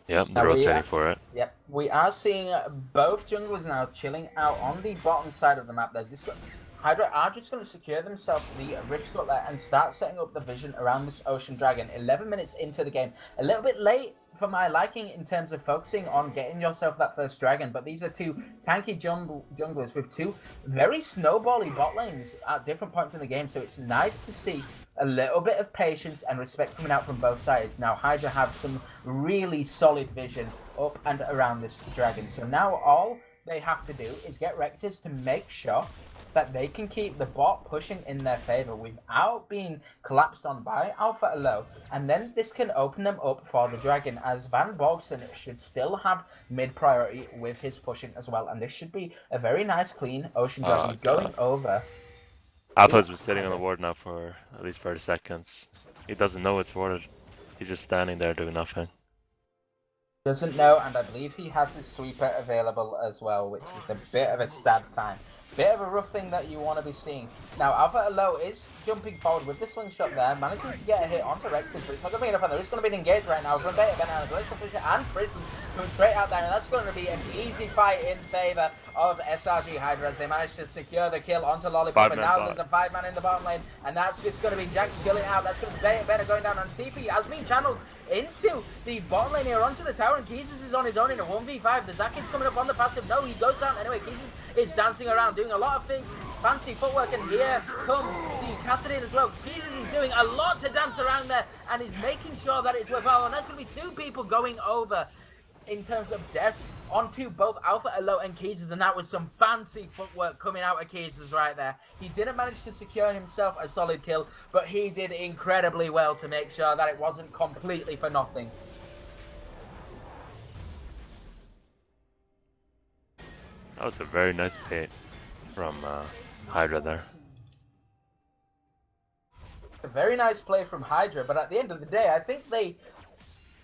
Yep, they're rotating for it. Yep, we are seeing both junglers now chilling out on the bottom side of the map. They're just Hydra are just going to secure themselves the Rift Scuttler and start setting up the vision around this Ocean Dragon. 11 minutes into the game. A little bit late for my liking in terms of focusing on getting yourself that first dragon, but these are two tanky junglers with two very snowbally bot lanes at different points in the game, so it's nice to see a little bit of patience and respect coming out from both sides. Now Hydra have some really solid vision up and around this dragon, so now all they have to do is get Rectors to make sure that they can keep the bot pushing in their favor without being collapsed on by Alpha Elo, and then this can open them up for the dragon, as Van Borgsen should still have mid priority with his pushing as well, and this should be a very nice clean Ocean Dragon going over. Alpha's been sitting on the ward now for at least 30 seconds. He doesn't know it's warded. He's just standing there doing nothing. Doesn't know, and I believe he has his sweeper available as well, which is a bit of a sad time. Bit of a rough thing that you want to be seeing. Now, Alpha Elo is jumping forward with the slingshot there, managing to get a hit onto Rectors, but it's not going to be enough, and there is going to be an engage right now from Beta Ben and Glacial Fisher and Prism coming straight out there, and that's going to be an easy fight in favour of SRG Hydra as they manage to secure the kill onto Lollipop, and now there's a 5-man in the bottom lane, and that's just going to be Jack skilling out. That's going to be Beta Ben going down on TP, has been channeled into the bottom lane here, onto the tower, and Keezus is on his own in a 1v5. The Zack is coming up on the passive. No, he goes down anyway. Keezus is dancing around, doing a lot of things, fancy footwork, and here comes the Cassadin as well. Keezus is doing a lot to dance around there, and is making sure that it's worthwhile, and that's going to be 2 people going over in terms of deaths onto both Alpha Elo and Keezus, and that was some fancy footwork coming out of Keezus right there. He didn't manage to secure himself a solid kill, but he did incredibly well to make sure that it wasn't completely for nothing. That was a very nice bait from Hydra there. A very nice play from Hydra, but at the end of the day, I think they, to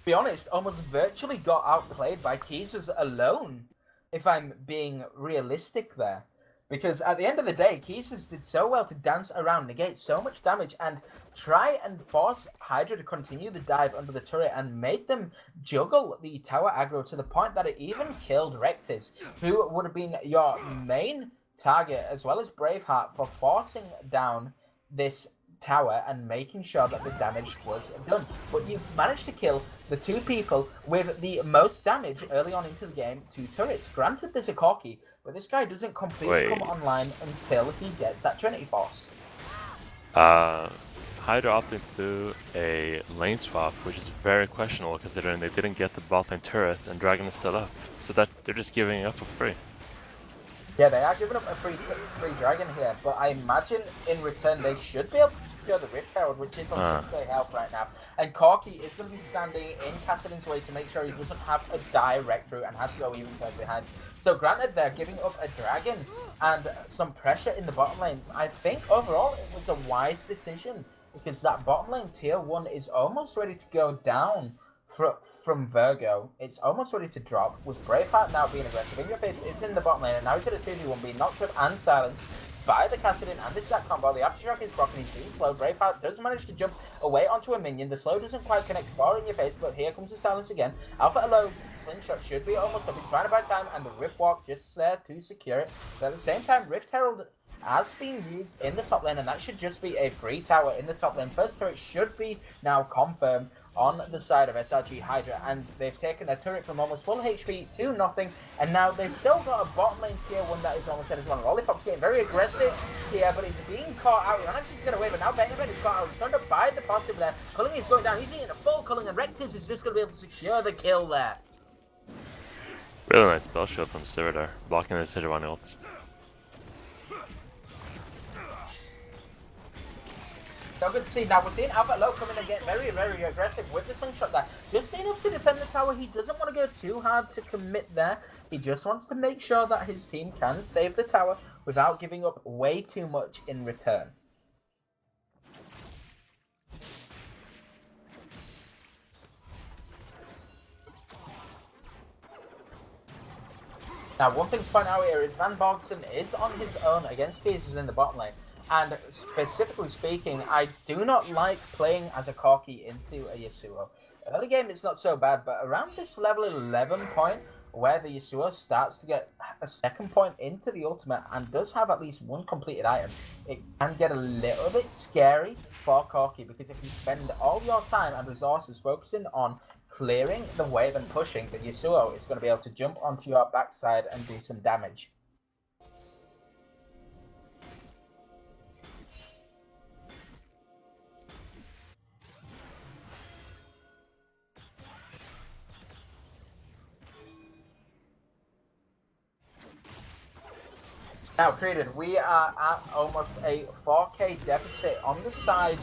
be honest, almost virtually got outplayed by Keezus alone, if I'm being realistic there. Because at the end of the day, Keezus did so well to dance around, negate so much damage, and try and force Hydra to continue the dive under the turret, and made them juggle the tower aggro to the point that it even killed Rectors, who would have been your main target, as well as Braveheart, for forcing down this tower and making sure that the damage was done. But you managed to kill the 2 people with the most damage early on into the game, 2 turrets. Granted, there's a Corki, but this guy doesn't completely come online until he gets that Trinity Force. Hydra opted to do a lane swap, which is very questionable considering they didn't get the bot lane turret and Dragon is still up. So that they're just giving it up for free. Yeah, they are giving up a free dragon here, but I imagine in return they should be able to secure the Rift Herald, which is on 6-day health right now. And Corki is going to be standing in Cassadin's way to make sure he doesn't have a direct route and has to go even further behind. So granted, they're giving up a dragon and some pressure in the bottom lane. I think overall it was a wise decision, because that bottom lane tier 1 is almost ready to go down from Virgo. It's almost ready to drop, with Braveheart now being aggressive. In your face is in the bottom lane, and now he's at a 2v1 being knocked up and silenced by the Cassadin and this Zack combo. The Aftershock is broken, he's being slow. Braveheart does manage to jump away onto a minion. The slow doesn't quite connect far in your face, but here comes the silence again. Alpha Elo's slingshot should be almost up. He's trying to buy time, and the Rift Walk just there to secure it. But at the same time, Rift Herald has been used in the top lane, and that should just be a free tower in the top lane. First turret should be now confirmed on the side of SRG Hydra, and they've taken a turret from almost full HP to nothing, and now they've still got a bot lane tier 1 that is almost dead as well. Lollipop's getting very aggressive here, but he's being caught out. He manages to get away, but now Benjamin is caught out, stunned up by the passive there. Culling is going down, he's eating a full Culling, and Rectors is just going to be able to secure the kill there. Really nice spell shield from Sivir there, blocking the Hydra ult. So good to see. Now we're seeing Alpha Elo come in and get very, very aggressive with the slingshot there. Just enough to defend the tower. He doesn't want to go too hard to commit there. He just wants to make sure that his team can save the tower without giving up way too much in return. Now, one thing to point out here is Van Borgsen is on his own against Keezus in the bottom lane. And specifically speaking, I do not like playing as a Corki into a Yasuo. early game it's not so bad, but around this level 11 point, where the Yasuo starts to get a second point into the ultimate and does have at least one completed item, it can get a little bit scary for Corki, because if you spend all your time and resources focusing on clearing the wave and pushing, the Yasuo is going to be able to jump onto your backside and do some damage. Now, Created, we are at almost a 4k deficit on the side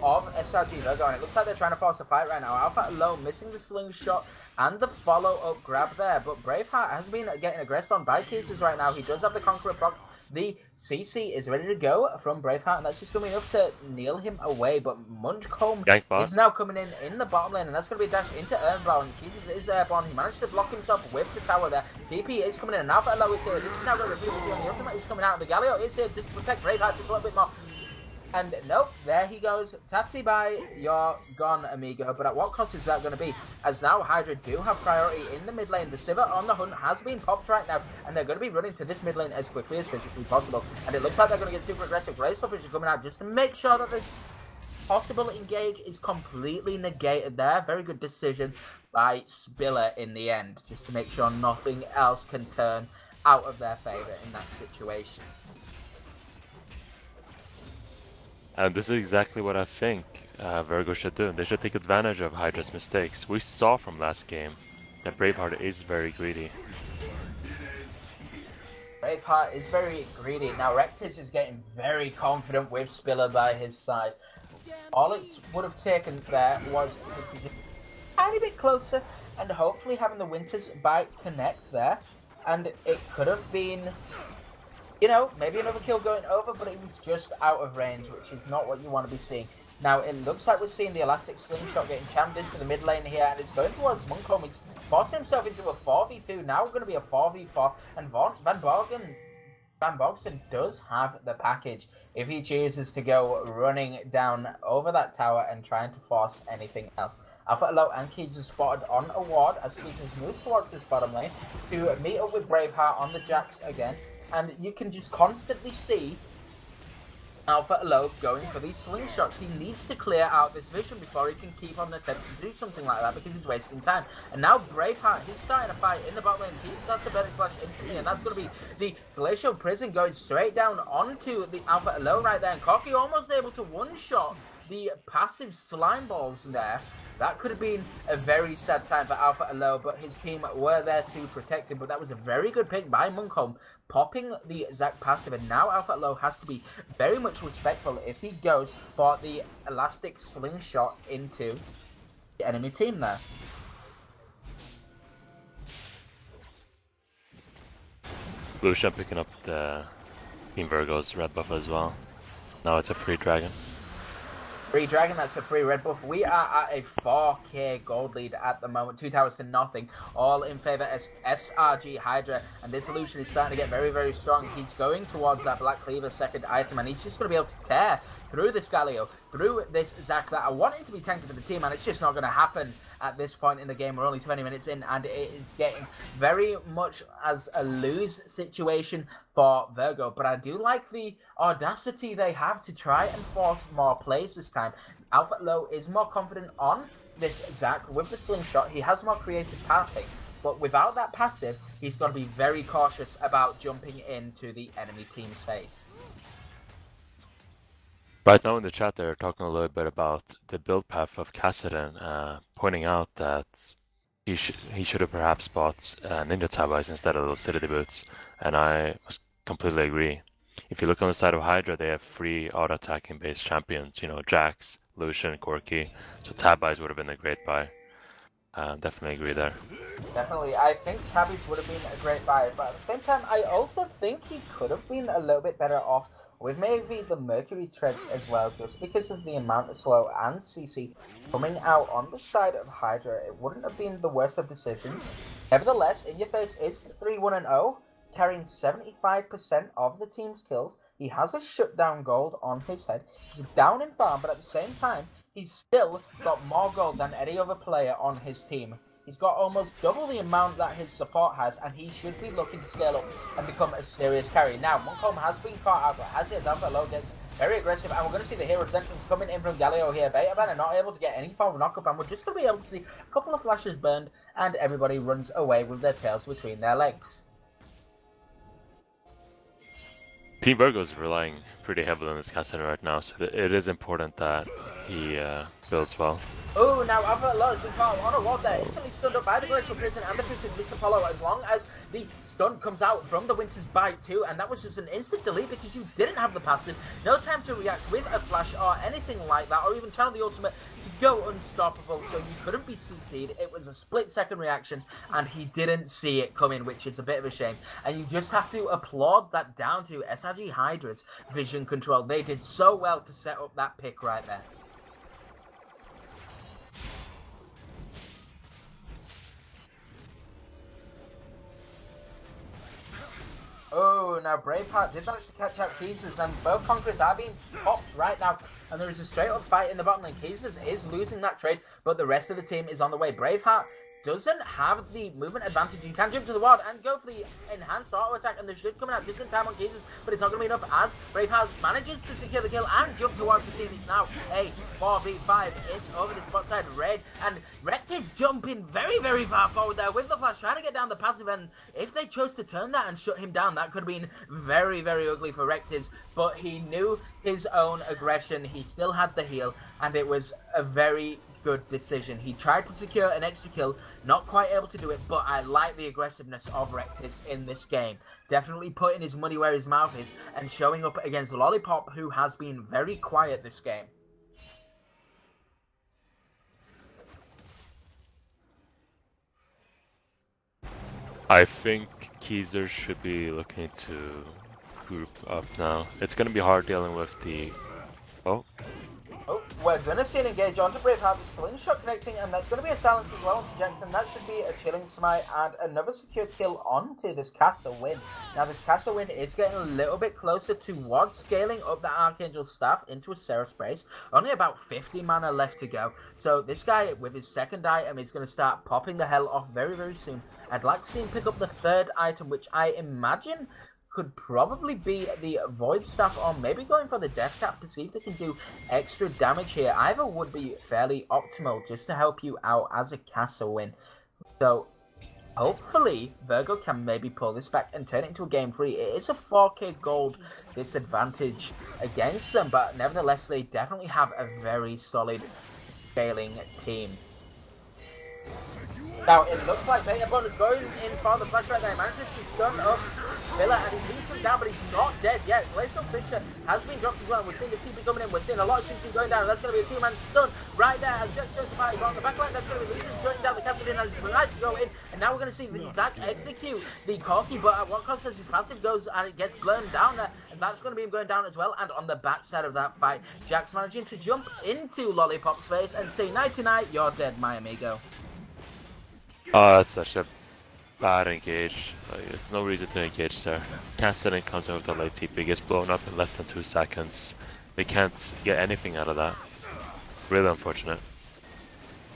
of SRG Virgo, and it looks like they're trying to force a fight right now. Alpha Low missing the slingshot and the follow-up grab there, but Braveheart has been getting aggressed on by cases right now. He does have the Conqueror proc. The CC is ready to go from Braveheart, and that's just going to be enough to kneel him away, but Munchcomb is now coming in the bottom lane, and that's going to be a dash into Earnbound. Cases is airborne. He managed to block himself with the tower there. TP is coming in, and Alpha Low is here. This is now going to reveal the ultimate is coming out. The Galio is here just to protect Braveheart just a little bit more. And nope, there he goes. Tatty bye, you're gone, amigo. But at what cost is that going to be? As now Hydra do have priority in the mid lane. The Sivir on the hunt has been popped right now, and they're going to be running to this mid lane as quickly as physically possible. And it looks like they're going to get super aggressive. Graveselfish is coming out just to make sure that the possible engage is completely negated there. Very good decision by Spiller in the end, just to make sure nothing else can turn out of their favour in that situation. And this is exactly what I think Virgo should do. They should take advantage of Hydra's mistakes. We saw from last game that Braveheart is very greedy. Braveheart is very greedy. Now Rectis is getting very confident with Spiller by his side. All it would have taken there was to get a tiny bit closer and hopefully having the Winter's Bite connect there. And it could have been, you know, maybe another kill going over, but it was just out of range, which is not what you want to be seeing. Now, it looks like we're seeing the Elastic Slingshot getting jammed into the mid lane here, and it's going towards Munchcomb. He's forcing himself into a 4v2. Now we're going to be a 4v4, and Van Bogsen does have the package if he chooses to go running down over that tower and trying to force anything else. Alpha Low and Keys is spotted on a ward as Keys moves towards this bottom lane to meet up with Braveheart on the Jacks again. And you can just constantly see Alpha Low going for these slingshots. He needs to clear out this vision before he can keep on attempting to do something like that, because he's wasting time. And now Braveheart, he's starting a fight in the bot lane. He starts the Belly Splash instantly, and that's going to be the Glacial Prison going straight down onto the Alpha Low right there. And Corki almost able to one-shot the passive slime balls there. That could have been a very sad time for Alpha Low, but his team were there to protect him. But that was a very good pick by Munchcomb, popping the Zac passive. And now Alpha Low has to be very much respectful if he goes for the Elastic Slingshot into the enemy team there. Lucian picking up the Team Virgo's red buff as well. Now it's a free dragon. Free dragon, that's a free red buff. We are at a 4k gold lead at the moment. 2 towers to nothing. All in favour as SRG Hydra. And this Lucian is starting to get very, very strong. He's going towards that Black Cleaver second item. And he's just going to be able to tear through this Galio, through this Zac that I want him to be tanking for the team. And it's just not going to happen at this point in the game. We're only 20 minutes in. And it is getting very much as a lose situation for Virgo. But I do like the audacity they have to try and force more plays this time. Alpha Low is more confident on this Zac with the slingshot. He has more creative pathing. But without that passive, he's got to be very cautious about jumping into the enemy team's face. Right now in the chat they're talking a little bit about the build path of Kassadin, pointing out that he should have perhaps bought Ninja Tabais instead of those Citadel boots, and I completely agree. If you look on the side of Hydra, they have 3 auto-attacking based champions, you know, Jax, Lucian, Corki, so Tabais would have been a great buy. Definitely agree there. Definitely, I think Tabais would have been a great buy, but at the same time, I also think he could have been a little bit better off with maybe the Mercury Treads as well, just because of the amount of slow and CC coming out on the side of Hydra. It wouldn't have been the worst of decisions. Nevertheless, In Your Face is 3-1-0, carrying 75% of the team's kills. He has a shutdown gold on his head. He's down in farm, but at the same time, he's still got more gold than any other player on his team. He's got almost double the amount that his support has, and he should be looking to scale up and become a serious carry. Now, Monkholm has been caught out, but as he has Alpha Low gets very aggressive, and we're going to see the hero sentiments coming in from Galio here. Betaban are not able to get any form of knockup, and we're just going to be able to see a couple of flashes burned, and everybody runs away with their tails between their legs. Team Virgo is relying pretty heavily on this Cassidy right now, so it is important that he builds well. Oh, now Alpha Low has been caught on a wall there, instantly stunned up by the Glacial Prison and the Fisher just to follow as long as the stun comes out from the Winter's Bite too, and that was just an instant delete because you didn't have the passive, no time to react with a flash or anything like that, or even channel the ultimate to go unstoppable, so you couldn't be CC'd. It was a split-second reaction, and he didn't see it coming, which is a bit of a shame, and you just have to applaud that down to SRG Hydra's vision control. They did so well to set up that pick right there. Oh, now Braveheart did manage to catch out Keezers, and both Conquerors are being popped right now. And there is a straight up fight in the bottom lane. Keezers is losing that trade, but the rest of the team is on the way. Braveheart doesn't have the movement advantage. You can jump to the ward and go for the enhanced auto attack, and the should coming out just in time on Keezers, but it's not going to be enough as Braveheart manages to secure the kill and jump towards the team. It's now a 4v5 in over the spot side Red, and Rex is jumping very, very far forward there with the flash, trying to get down the passive, and if they chose to turn that and shut him down, that could have been very, very ugly for Rectis, but he knew his own aggression. He still had the heal, and it was a very good decision. He tried to secure an extra kill, not quite able to do it, but I like the aggressiveness of Rectis in this game. Definitely putting his money where his mouth is and showing up against Lollipop, who has been very quiet this game. I think Keezer should be looking to group up now. It's going to be hard dealing with the... Oh, we're going to see an engage onto Braveheart, the slingshot connecting, and that's going to be a silence as well onto Jackson. That should be a chilling smite and another secure kill onto this castle win. Now this castle win is getting a little bit closer towards scaling up the Archangel staff into a Seraph Brace. Only about 50 mana left to go. So this guy with his second item is going to start popping the hell off very, very soon. I'd like to see him pick up the third item, which I imagine could probably be the Void Staff, or maybe going for the Death Cap to see if they can do extra damage here. Either would be fairly optimal just to help you out as a castle win. So hopefully Virgo can maybe pull this back and turn it into a game 3. It is a 4k gold disadvantage against them, but nevertheless they definitely have a very solid scaling team. Now, it looks like Betaban is going in for the flash right there. He manages to stun up Villa, and he leaves him down, but he's not dead yet. Glacial Fisher has been dropped as well. We're seeing the TP coming in. We're seeing a lot of CC going down. That's going to be a two-man stun right there as Jet shows somebody on the back line. That's going to be Lucian shutting down the captain and he's right to go in. And now we're going to see the Zac execute the Corky, but at what cost as his passive goes and it gets blown down there. And that's going to be him going down as well. And on the backside of that fight, Jack's managing to jump into Lollipop's face and say, night-to-night, you're dead, my amigo. oh, that's such a bad engage. Like, there's no reason to engage there. Cassidy comes in with the late TP, gets blown up in less than 2 seconds. They can't get anything out of that. Really unfortunate.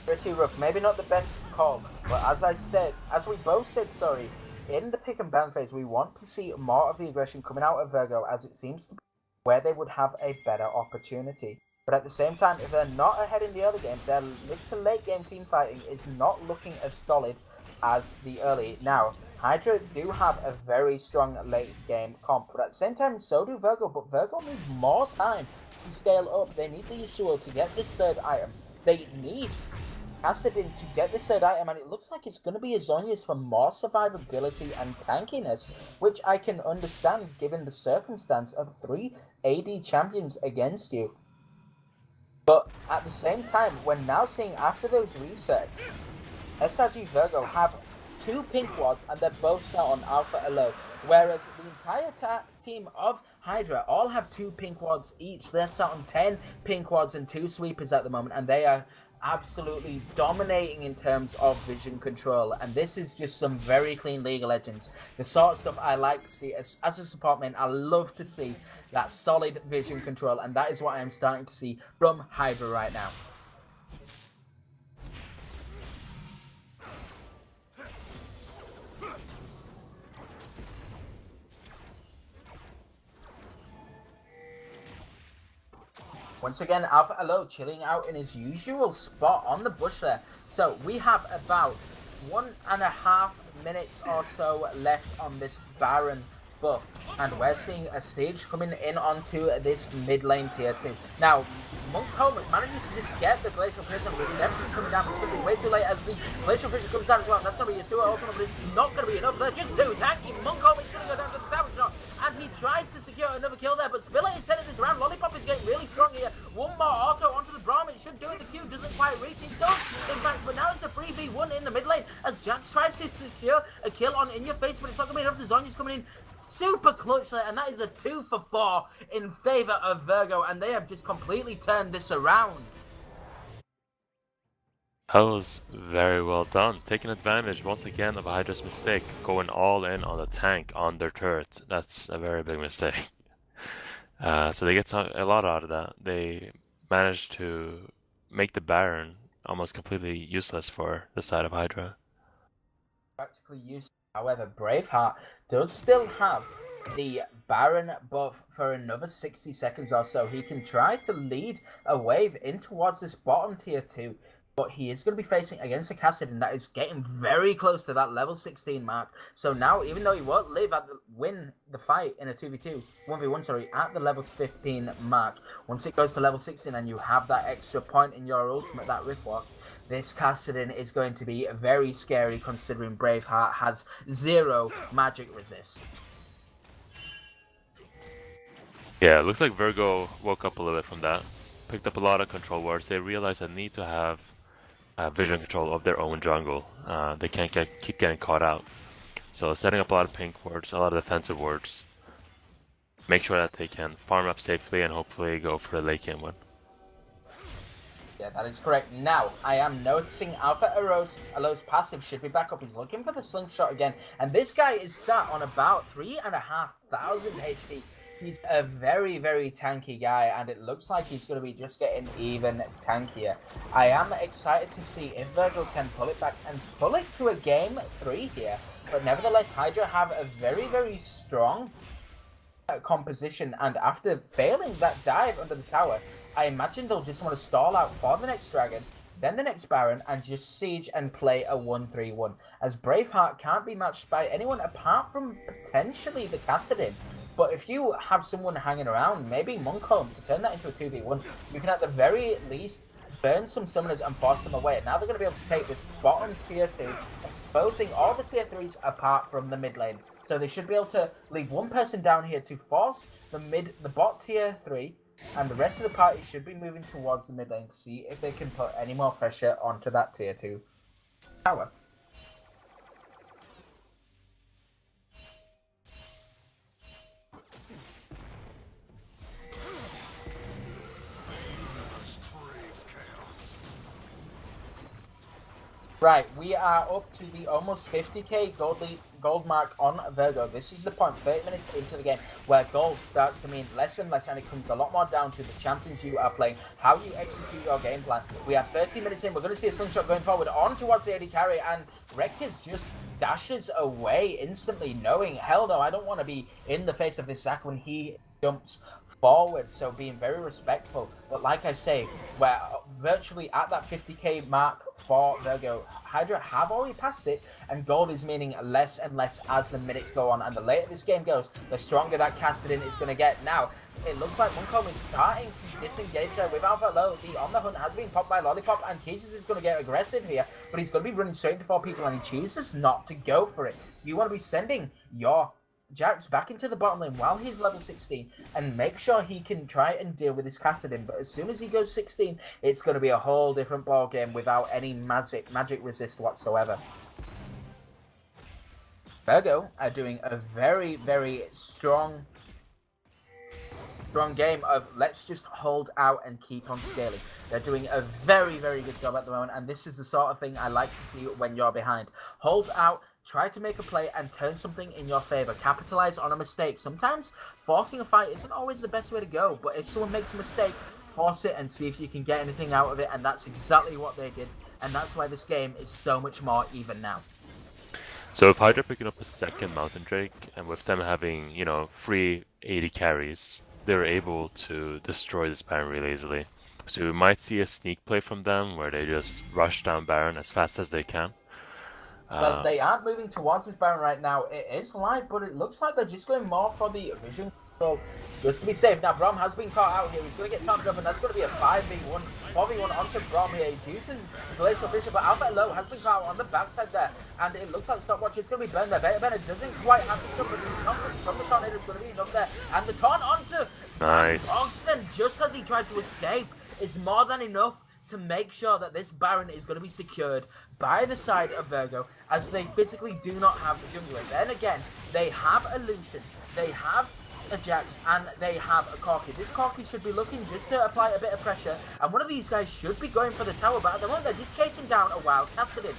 Pretty rough. Maybe not the best call, but as we both said, sorry, in the pick and ban phase, we want to see more of the aggression coming out of Virgo, as it seems to be where they would have a better opportunity. But at the same time, if they're not ahead in the early game, their mid to late game team fighting is not looking as solid as the early. Now, Hydra do have a very strong late game comp, but at the same time, so do Virgo. But Virgo needs more time to scale up. They need the Yasuo to get this third item. They need Cassidin to get this third item, and it looks like it's going to be Azonius for more survivability and tankiness, which I can understand given the circumstance of 3 AD champions against you. But at the same time, we're now seeing after those resets, SRG Virgo have 2 pink wards and they're both set on Alpha Elo, whereas the entire team of Hydra all have 2 pink wards each. They're set on 10 pink wards and 2 sweepers at the moment, and they are absolutely dominating in terms of vision control, and this is just some very clean League of Legends. The sort of stuff I like to see as a support man. I love to see that solid vision control, and that is what I'm starting to see from Hydra right now. Once again, Alpha Alo chilling out in his usual spot on the bush there. So we have about 1.5 minutes or so left on this Baron buff, and we're seeing a Siege coming in onto this mid lane tier 2. Now, Monkholm manages to just get the Glacial Prism, with everything coming down, but it's going to be way too late as the Glacial Prism comes down as well. That's going to be a sewer ultimate, but it's not going to be enough. They're just too tanky. Monkholm is going to go down to the Savage Shot, and he tries to secure another kill there, but Spiller is turning this around. Lollipop is getting really strong here. One more auto onto the Braum. It should do it. The Q doesn't quite reach. It does, in fact, but now it's a 3v1 in the mid lane as Jax tries to secure a kill on In Your Face, but it's not going to be enough. The Zonya's coming in super clutch there, and that is a 2 for 4 in favor of Virgo, and they have just completely turned this around. That was very well done. Taking advantage once again of Hydra's mistake, going all in on the tank on their turret. That's a very big mistake. So they get a lot out of that. They managed to make the Baron almost completely useless for the side of Hydra. Practically useless. However, Braveheart does still have the Baron buff for another 60 seconds or so. He can try to lead a wave in towards this bottom tier 2, but he is going to be facing against a Kassadin that is getting very close to that level 16 mark. So now, even though he won't win the fight in a 2v2, 1v1, sorry, at the level 15 mark, once it goes to level 16 and you have that extra point in your ultimate, that Riftwalk, this Kassadin is going to be very scary considering Braveheart has 0 magic resist. Yeah, it looks like Virgo woke up a little bit from that. Picked up a lot of control wards. They realized they need to have vision control of their own jungle. They can't keep getting caught out. So setting up a lot of pink wards, a lot of defensive wards. Make sure that they can farm up safely and hopefully go for the late game win. Yeah, that is correct. Now, I am noticing Alpha Alo's passive should be back up. He's looking for the slingshot again. And this guy is sat on about 3,500 HP. He's a very, very tanky guy, and it looks like he's going to be just getting even tankier. I am excited to see if Virgo can pull it back and pull it to a game 3 here. But nevertheless, Hydra have a very, very strong composition, and after failing that dive under the tower, I imagine they'll just want to stall out for the next dragon, then the next Baron, and just siege and play a 1-3-1, as Braveheart can't be matched by anyone apart from potentially the Kassadin. But if you have someone hanging around, maybe Monkholm, to turn that into a 2v1, you can at the very least burn some summoners and force them away. Now they're going to be able to take this bottom tier 2, exposing all the tier 3s apart from the mid lane. So they should be able to leave one person down here to force the bot tier 3, and the rest of the party should be moving towards the mid lane to see if they can put any more pressure onto that tier 2 tower. Right, we are up to the almost 50k gold mark on Virgo. This is the point, 30 minutes into the game, where gold starts to mean less and less, and it comes a lot more down to the champions you are playing, how you execute your game plan. We are 30 minutes in, we're going to see a slingshot going forward on towards the AD carry, and Rectis just dashes away instantly, knowing, hell no, I don't want to be in the face of this Zac when he jumps forward, so being very respectful. But like I say, we're virtually at that 50k mark for Virgo. Hydra have already passed it, and gold is meaning less and less as the minutes go on, and the later this game goes, the stronger that Kassadin is going to get. Now, it looks like Monkholm is starting to disengage there with Alpha Low. The On The Hunt has been popped by Lollipop, and Jesus is going to get aggressive here, but he's going to be running straight into 4 people, and he chooses not to go for it. You want to be sending your Jax back into the bottom lane while he's level 16 and make sure he can try and deal with this Kassadin. But as soon as he goes 16, it's going to be a whole different ball game without any magic resist whatsoever. Virgo are doing a very, very strong game of let's just hold out and keep on scaling. They're doing a very, very good job at the moment, and this is the sort of thing I like to see when you're behind. Hold out, try to make a play and turn something in your favor. Capitalize on a mistake. Sometimes forcing a fight isn't always the best way to go, but if someone makes a mistake, force it and see if you can get anything out of it, and that's exactly what they did, and that's why this game is so much more even now. So if Hydra picking up a second Mountain Drake, and with them having, you know, free 80 carries, they're able to destroy this Baron really easily. So we might see a sneak play from them where they just rush down Baron as fast as they can. Well, they aren't moving towards this Baron right now. It is live, but it looks like they're just going more for the vision control, just to be safe. Now, Braum has been caught out here. He's going to get taunted up, and that's going to be a 5v1, 4v1 onto Braum here. He uses Glacial Fissure, but Alpha Low has been caught out on the backside there, and it looks like Stopwatch is going to be burned there. Bennett doesn't quite have the stuff, but the confidence from the Tornado is going to be enough there, and the taunt onto Oxen, just as he tried to escape, is more than enough to make sure that this Baron is going to be secured by the side of Virgo, as they physically do not have the jungler. Then again, they have a Lucian, they have a Jax, and they have a Corki. This Corki should be looking just to apply a bit of pressure, and one of these guys should be going for the tower, but at the moment they're just chasing down a wild Cassadin.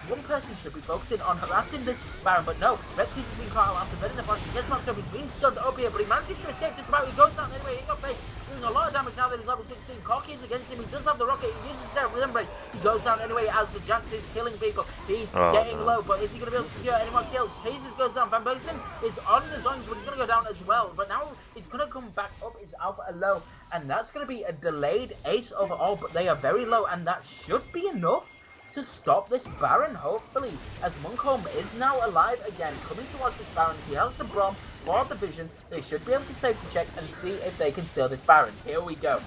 One person should be focusing on harassing this Baron, but no, Reckless has been caught out after Bed in the Flash. He gets knocked up, he's been stunned up here, but he manages to escape just about. He goes down anyway, he got face, doing a lot of damage now that he's level 16. Corki is against him, he does have the rocket, he uses the Embrace. He goes down anyway as the Jax is killing people. He's getting low, but is he going to be able to secure any more kills? Teasers goes down, Van Basen is on the zones, but he's going to go down as well. But now he's going to come back up, it's Alpha and low, and that's going to be a delayed ace overall, but they are very low, and that should be enough to stop this Baron, hopefully, as Munkholm is now alive again, coming towards this Baron. He has the Braum for the vision. They should be able to safety check and see if they can steal this Baron. Here we go.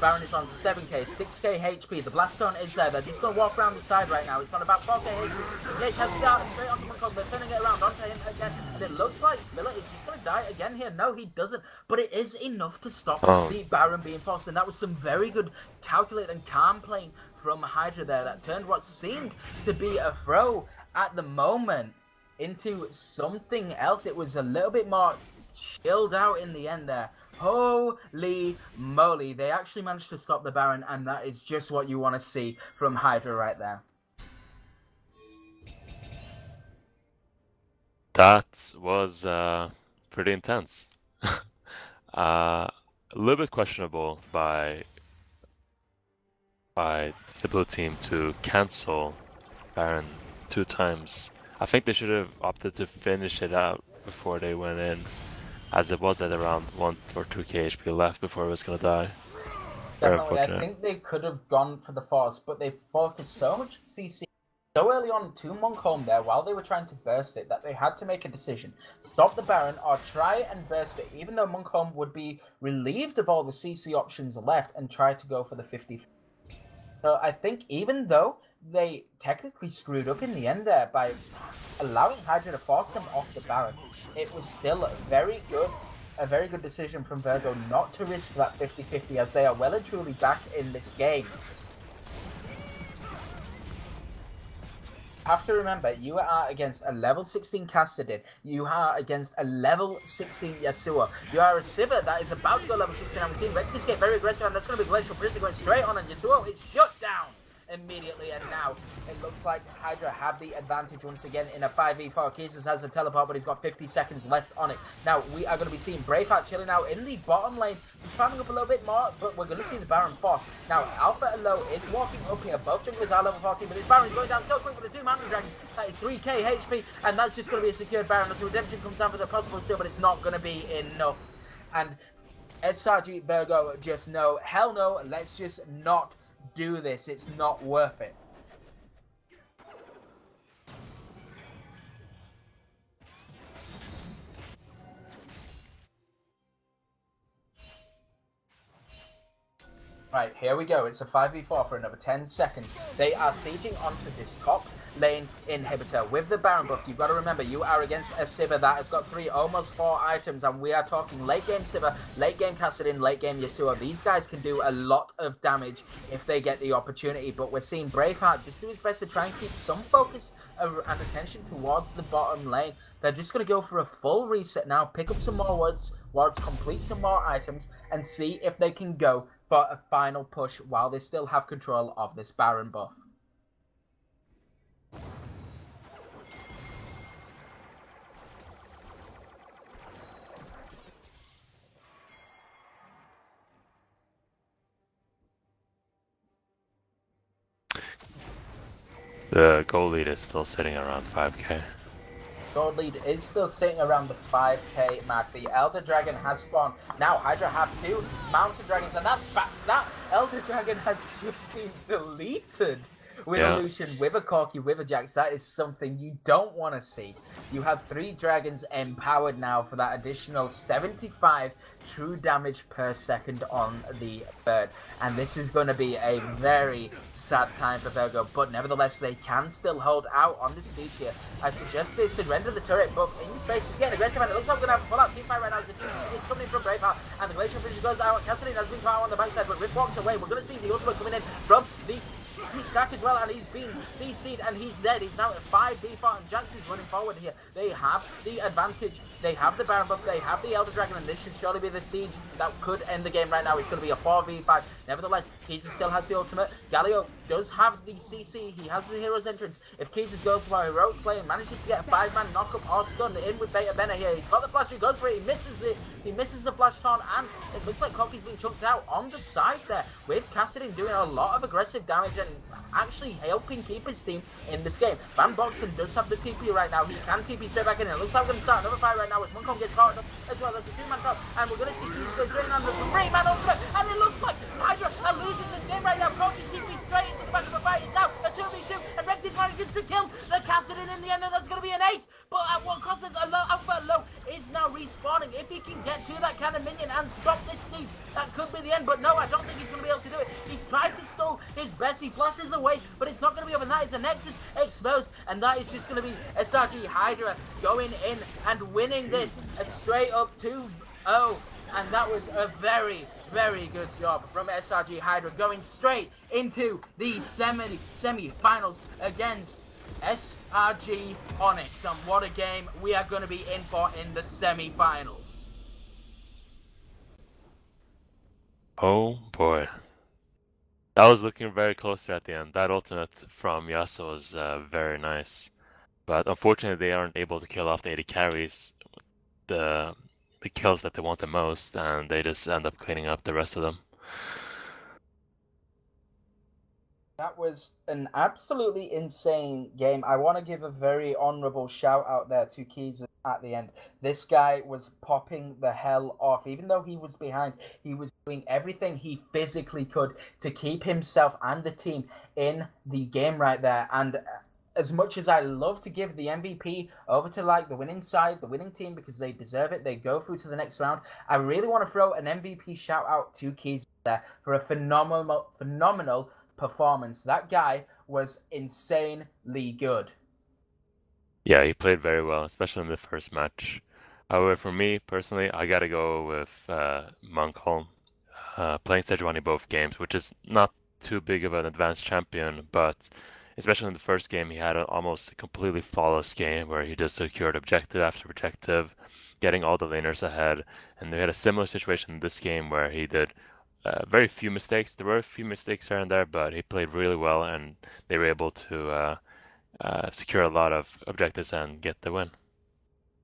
Baron is on 7k, 6k HP. The Blast Stone is there. They're just going to walk around the side right now. It's on about 4k HP. Gage has started straight onto Munkholm. They're turning it around onto him again. And it looks like Spiller is just going to die again here. No, he doesn't. But it is enough to stop the Baron being forced. And that was some very good calculated and calm playing from Hydra there. That turned what seemed to be a throw at the moment into something else. It was a little bit more chilled out in the end there. Holy moly, they actually managed to stop the Baron, and that is just what you want to see from Hydra right there. That was pretty intense. A little bit questionable by the blue team to cancel Baron 2 times. I think they should have opted to finish it out before they went in, as it was at around 1 or 2k HP left before it was going to die. Definitely, I think they could have gone for the force, but they focused so much CC so early on to Munkholm there while they were trying to burst it that they had to make a decision. Stop the Baron or try and burst it, even though Munkholm would be relieved of all the CC options left and try to go for the 50. So I think even though they technically screwed up in the end there by allowing Hydra to force them off the Baron, it was still a very good decision from Virgo not to risk that 50-50 as they are well and truly back in this game. Have to remember, you are against a level 16 Cassadin, you are against a level 16 Yasuo, you are a Sivir that is about to go level 16, and we've seen Reckless get very aggressive, and that's going to be Glacial Fissure going straight on, and Yasuo is shut down immediately, and now it looks like Hydra have the advantage once again in a 5v4. Keezus has a teleport, but he's got 50 seconds left on it. Now we are going to be seeing Braveheart chilling out in the bottom lane. He's farming up a little bit more, but we're going to see the Baron force. Now Alpha and Low is walking up here. Both junglers are level 14, but this Baron is going down so quick with the 2 Mana Dragon. That is 3k HP, and that's just going to be a secured Baron as the redemption comes down for the possible steal, but it's not going to be enough. And SRG Virgo just no, hell no, let's just not do this. It's not worth it. Right, here we go. It's a 5v4 for another 10 seconds. They are sieging onto this top lane inhibitor with the Baron buff. You've got to remember, you are against a Sivir that has got 3, almost 4 items, and we are talking late game Sivir, late game Cassadin, late game Yasuo. These guys can do a lot of damage if they get the opportunity, but we're seeing Braveheart just do his best to try and keep some focus and attention towards the bottom lane. They're just going to go for a full reset now, pick up some more wards, complete some more items, and see if they can go for a final push while they still have control of this Baron buff. The goal lead is still sitting around 5k. gold lead is still sitting around the 5k mark. The Elder Dragon has spawned. Now Hydra have 2 Mountain Dragons, and that Elder Dragon has just been deleted. With a Lucian, with a Corki, with a Jax, that is something you don't want to see. You have 3 dragons empowered now for that additional 75 true damage per second on the bird. And this is going to be a very sad time for Virgo, but nevertheless, they can still hold out on the siege here. I suggest they surrender the turret, but in your face is getting aggressive, and it looks like we're going to have a full-out team fight right now. The team is coming in from Braveheart, and the Glacial Fisher goes out. Cassidy has been caught on the backside, but Rip walks away. We're going to see the ultimate coming in from the Sack as well, and he's been CC'd and he's dead. He's now at 5 default, and Jax is running forward here. They have the advantage. They have the Baron buff. They have the Elder Dragon, and this should surely be the siege that could end the game right now. It's going to be a 4v5. Nevertheless, Keezus still has the ultimate. Galio does have the CC. He has the hero's entrance. If Keezus goes for a heroic play and manages to get a 5-man knockup or stun in with Beta Bena here, he's got the flash. He goes for it. He misses the flash taunt, and it looks like Corki's been chunked out on the side there, with Cassidy doing a lot of aggressive damage and actually helping keep his team in this game. Van Boxen does have the TP right now. He can TP straight back in. It looks like we're going to start another fight right now as Muncom gets caught up as well as a 2-man top, and we're going to see Keezus go straight on the 3-man ultimate, and it looks like Hydra are losing this game right now. Corki TP straight into the back of the fight. It's now a 2v2, and Rectis manages to kill the Cassidy in the end, and that's going to be an ace, but at what cost? Is Alpha Low is now respawning. If he can get to that cannon minion and stop this siege, that could be the end, but no, I don't think he's going to be able to do it. He's tried to stall his best. He flashes away, but it's not going to be over. That is a Nexus exposed, and that is just going to be SRG Hydra going in and winning this a straight up 2-0, and that was a very, very good job from SRG Hydra, going straight into the semi-finals against SRG Onyx, and what a game we are going to be in for in the semi-finals. Oh boy. That was looking very close there at the end. That ultimate from Yasuo was very nice. But unfortunately they aren't able to kill off the 80 carries, the kills that they want the most, and they just end up cleaning up the rest of them. That was an absolutely insane game. I want to give a very honourable shout out there to Keezus at the end. This guy was popping the hell off. Even though he was behind, he was doing everything he physically could to keep himself and the team in the game right there. And as much as I love to give the MVP over to like the winning side, the winning team, because they deserve it, they go through to the next round, I really want to throw an MVP shout out to Keezus there for a phenomenal performance. That guy was insanely good. Yeah, he played very well, especially in the first match. However, for me personally, I gotta go with Muncholm, playing Sejuani both games, which is not too big of an advanced champion, but especially in the first game, he had almost a completely flawless game where he just secured objective after objective, getting all the laners ahead. And they had a similar situation in this game where he did very few mistakes. There were a few mistakes here and there, but he played really well, and they were able to secure a lot of objectives and get the win.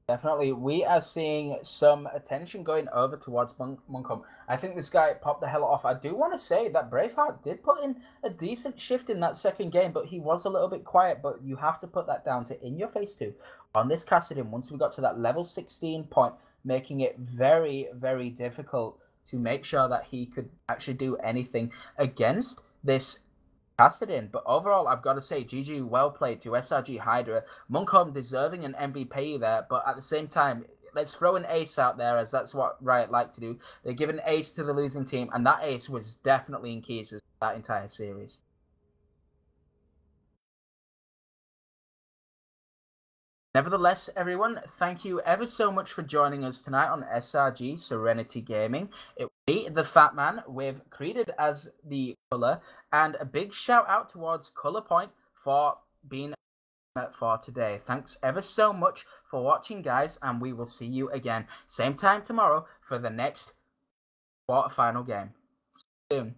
Definitely, we are seeing some attention going over towards Muncom. I think this guy popped the hell off. I do want to say that Braveheart did put in a decent shift in that second game, but he was a little bit quiet. But you have to put that down to In Your Face 2 on this Cassidy once we got to that level 16 point, making it very, very difficult to make sure that he could actually do anything against this Cassidy. But overall, I've got to say, GG, well played to SRG Hydra. Muncom deserving an MVP there, but at the same time, let's throw an ace out there, as that's what Riot like to do. They give an ace to the losing team, and that ace was definitely in Keezus that entire series. Nevertheless, everyone, thank you ever so much for joining us tonight on SRG Serenity Gaming. It was me, the Fat Man, with Created as the colour, and a big shout out towards Colour Point for being for today. Thanks ever so much for watching, guys, and we will see you again same time tomorrow for the next quarterfinal game. See you soon.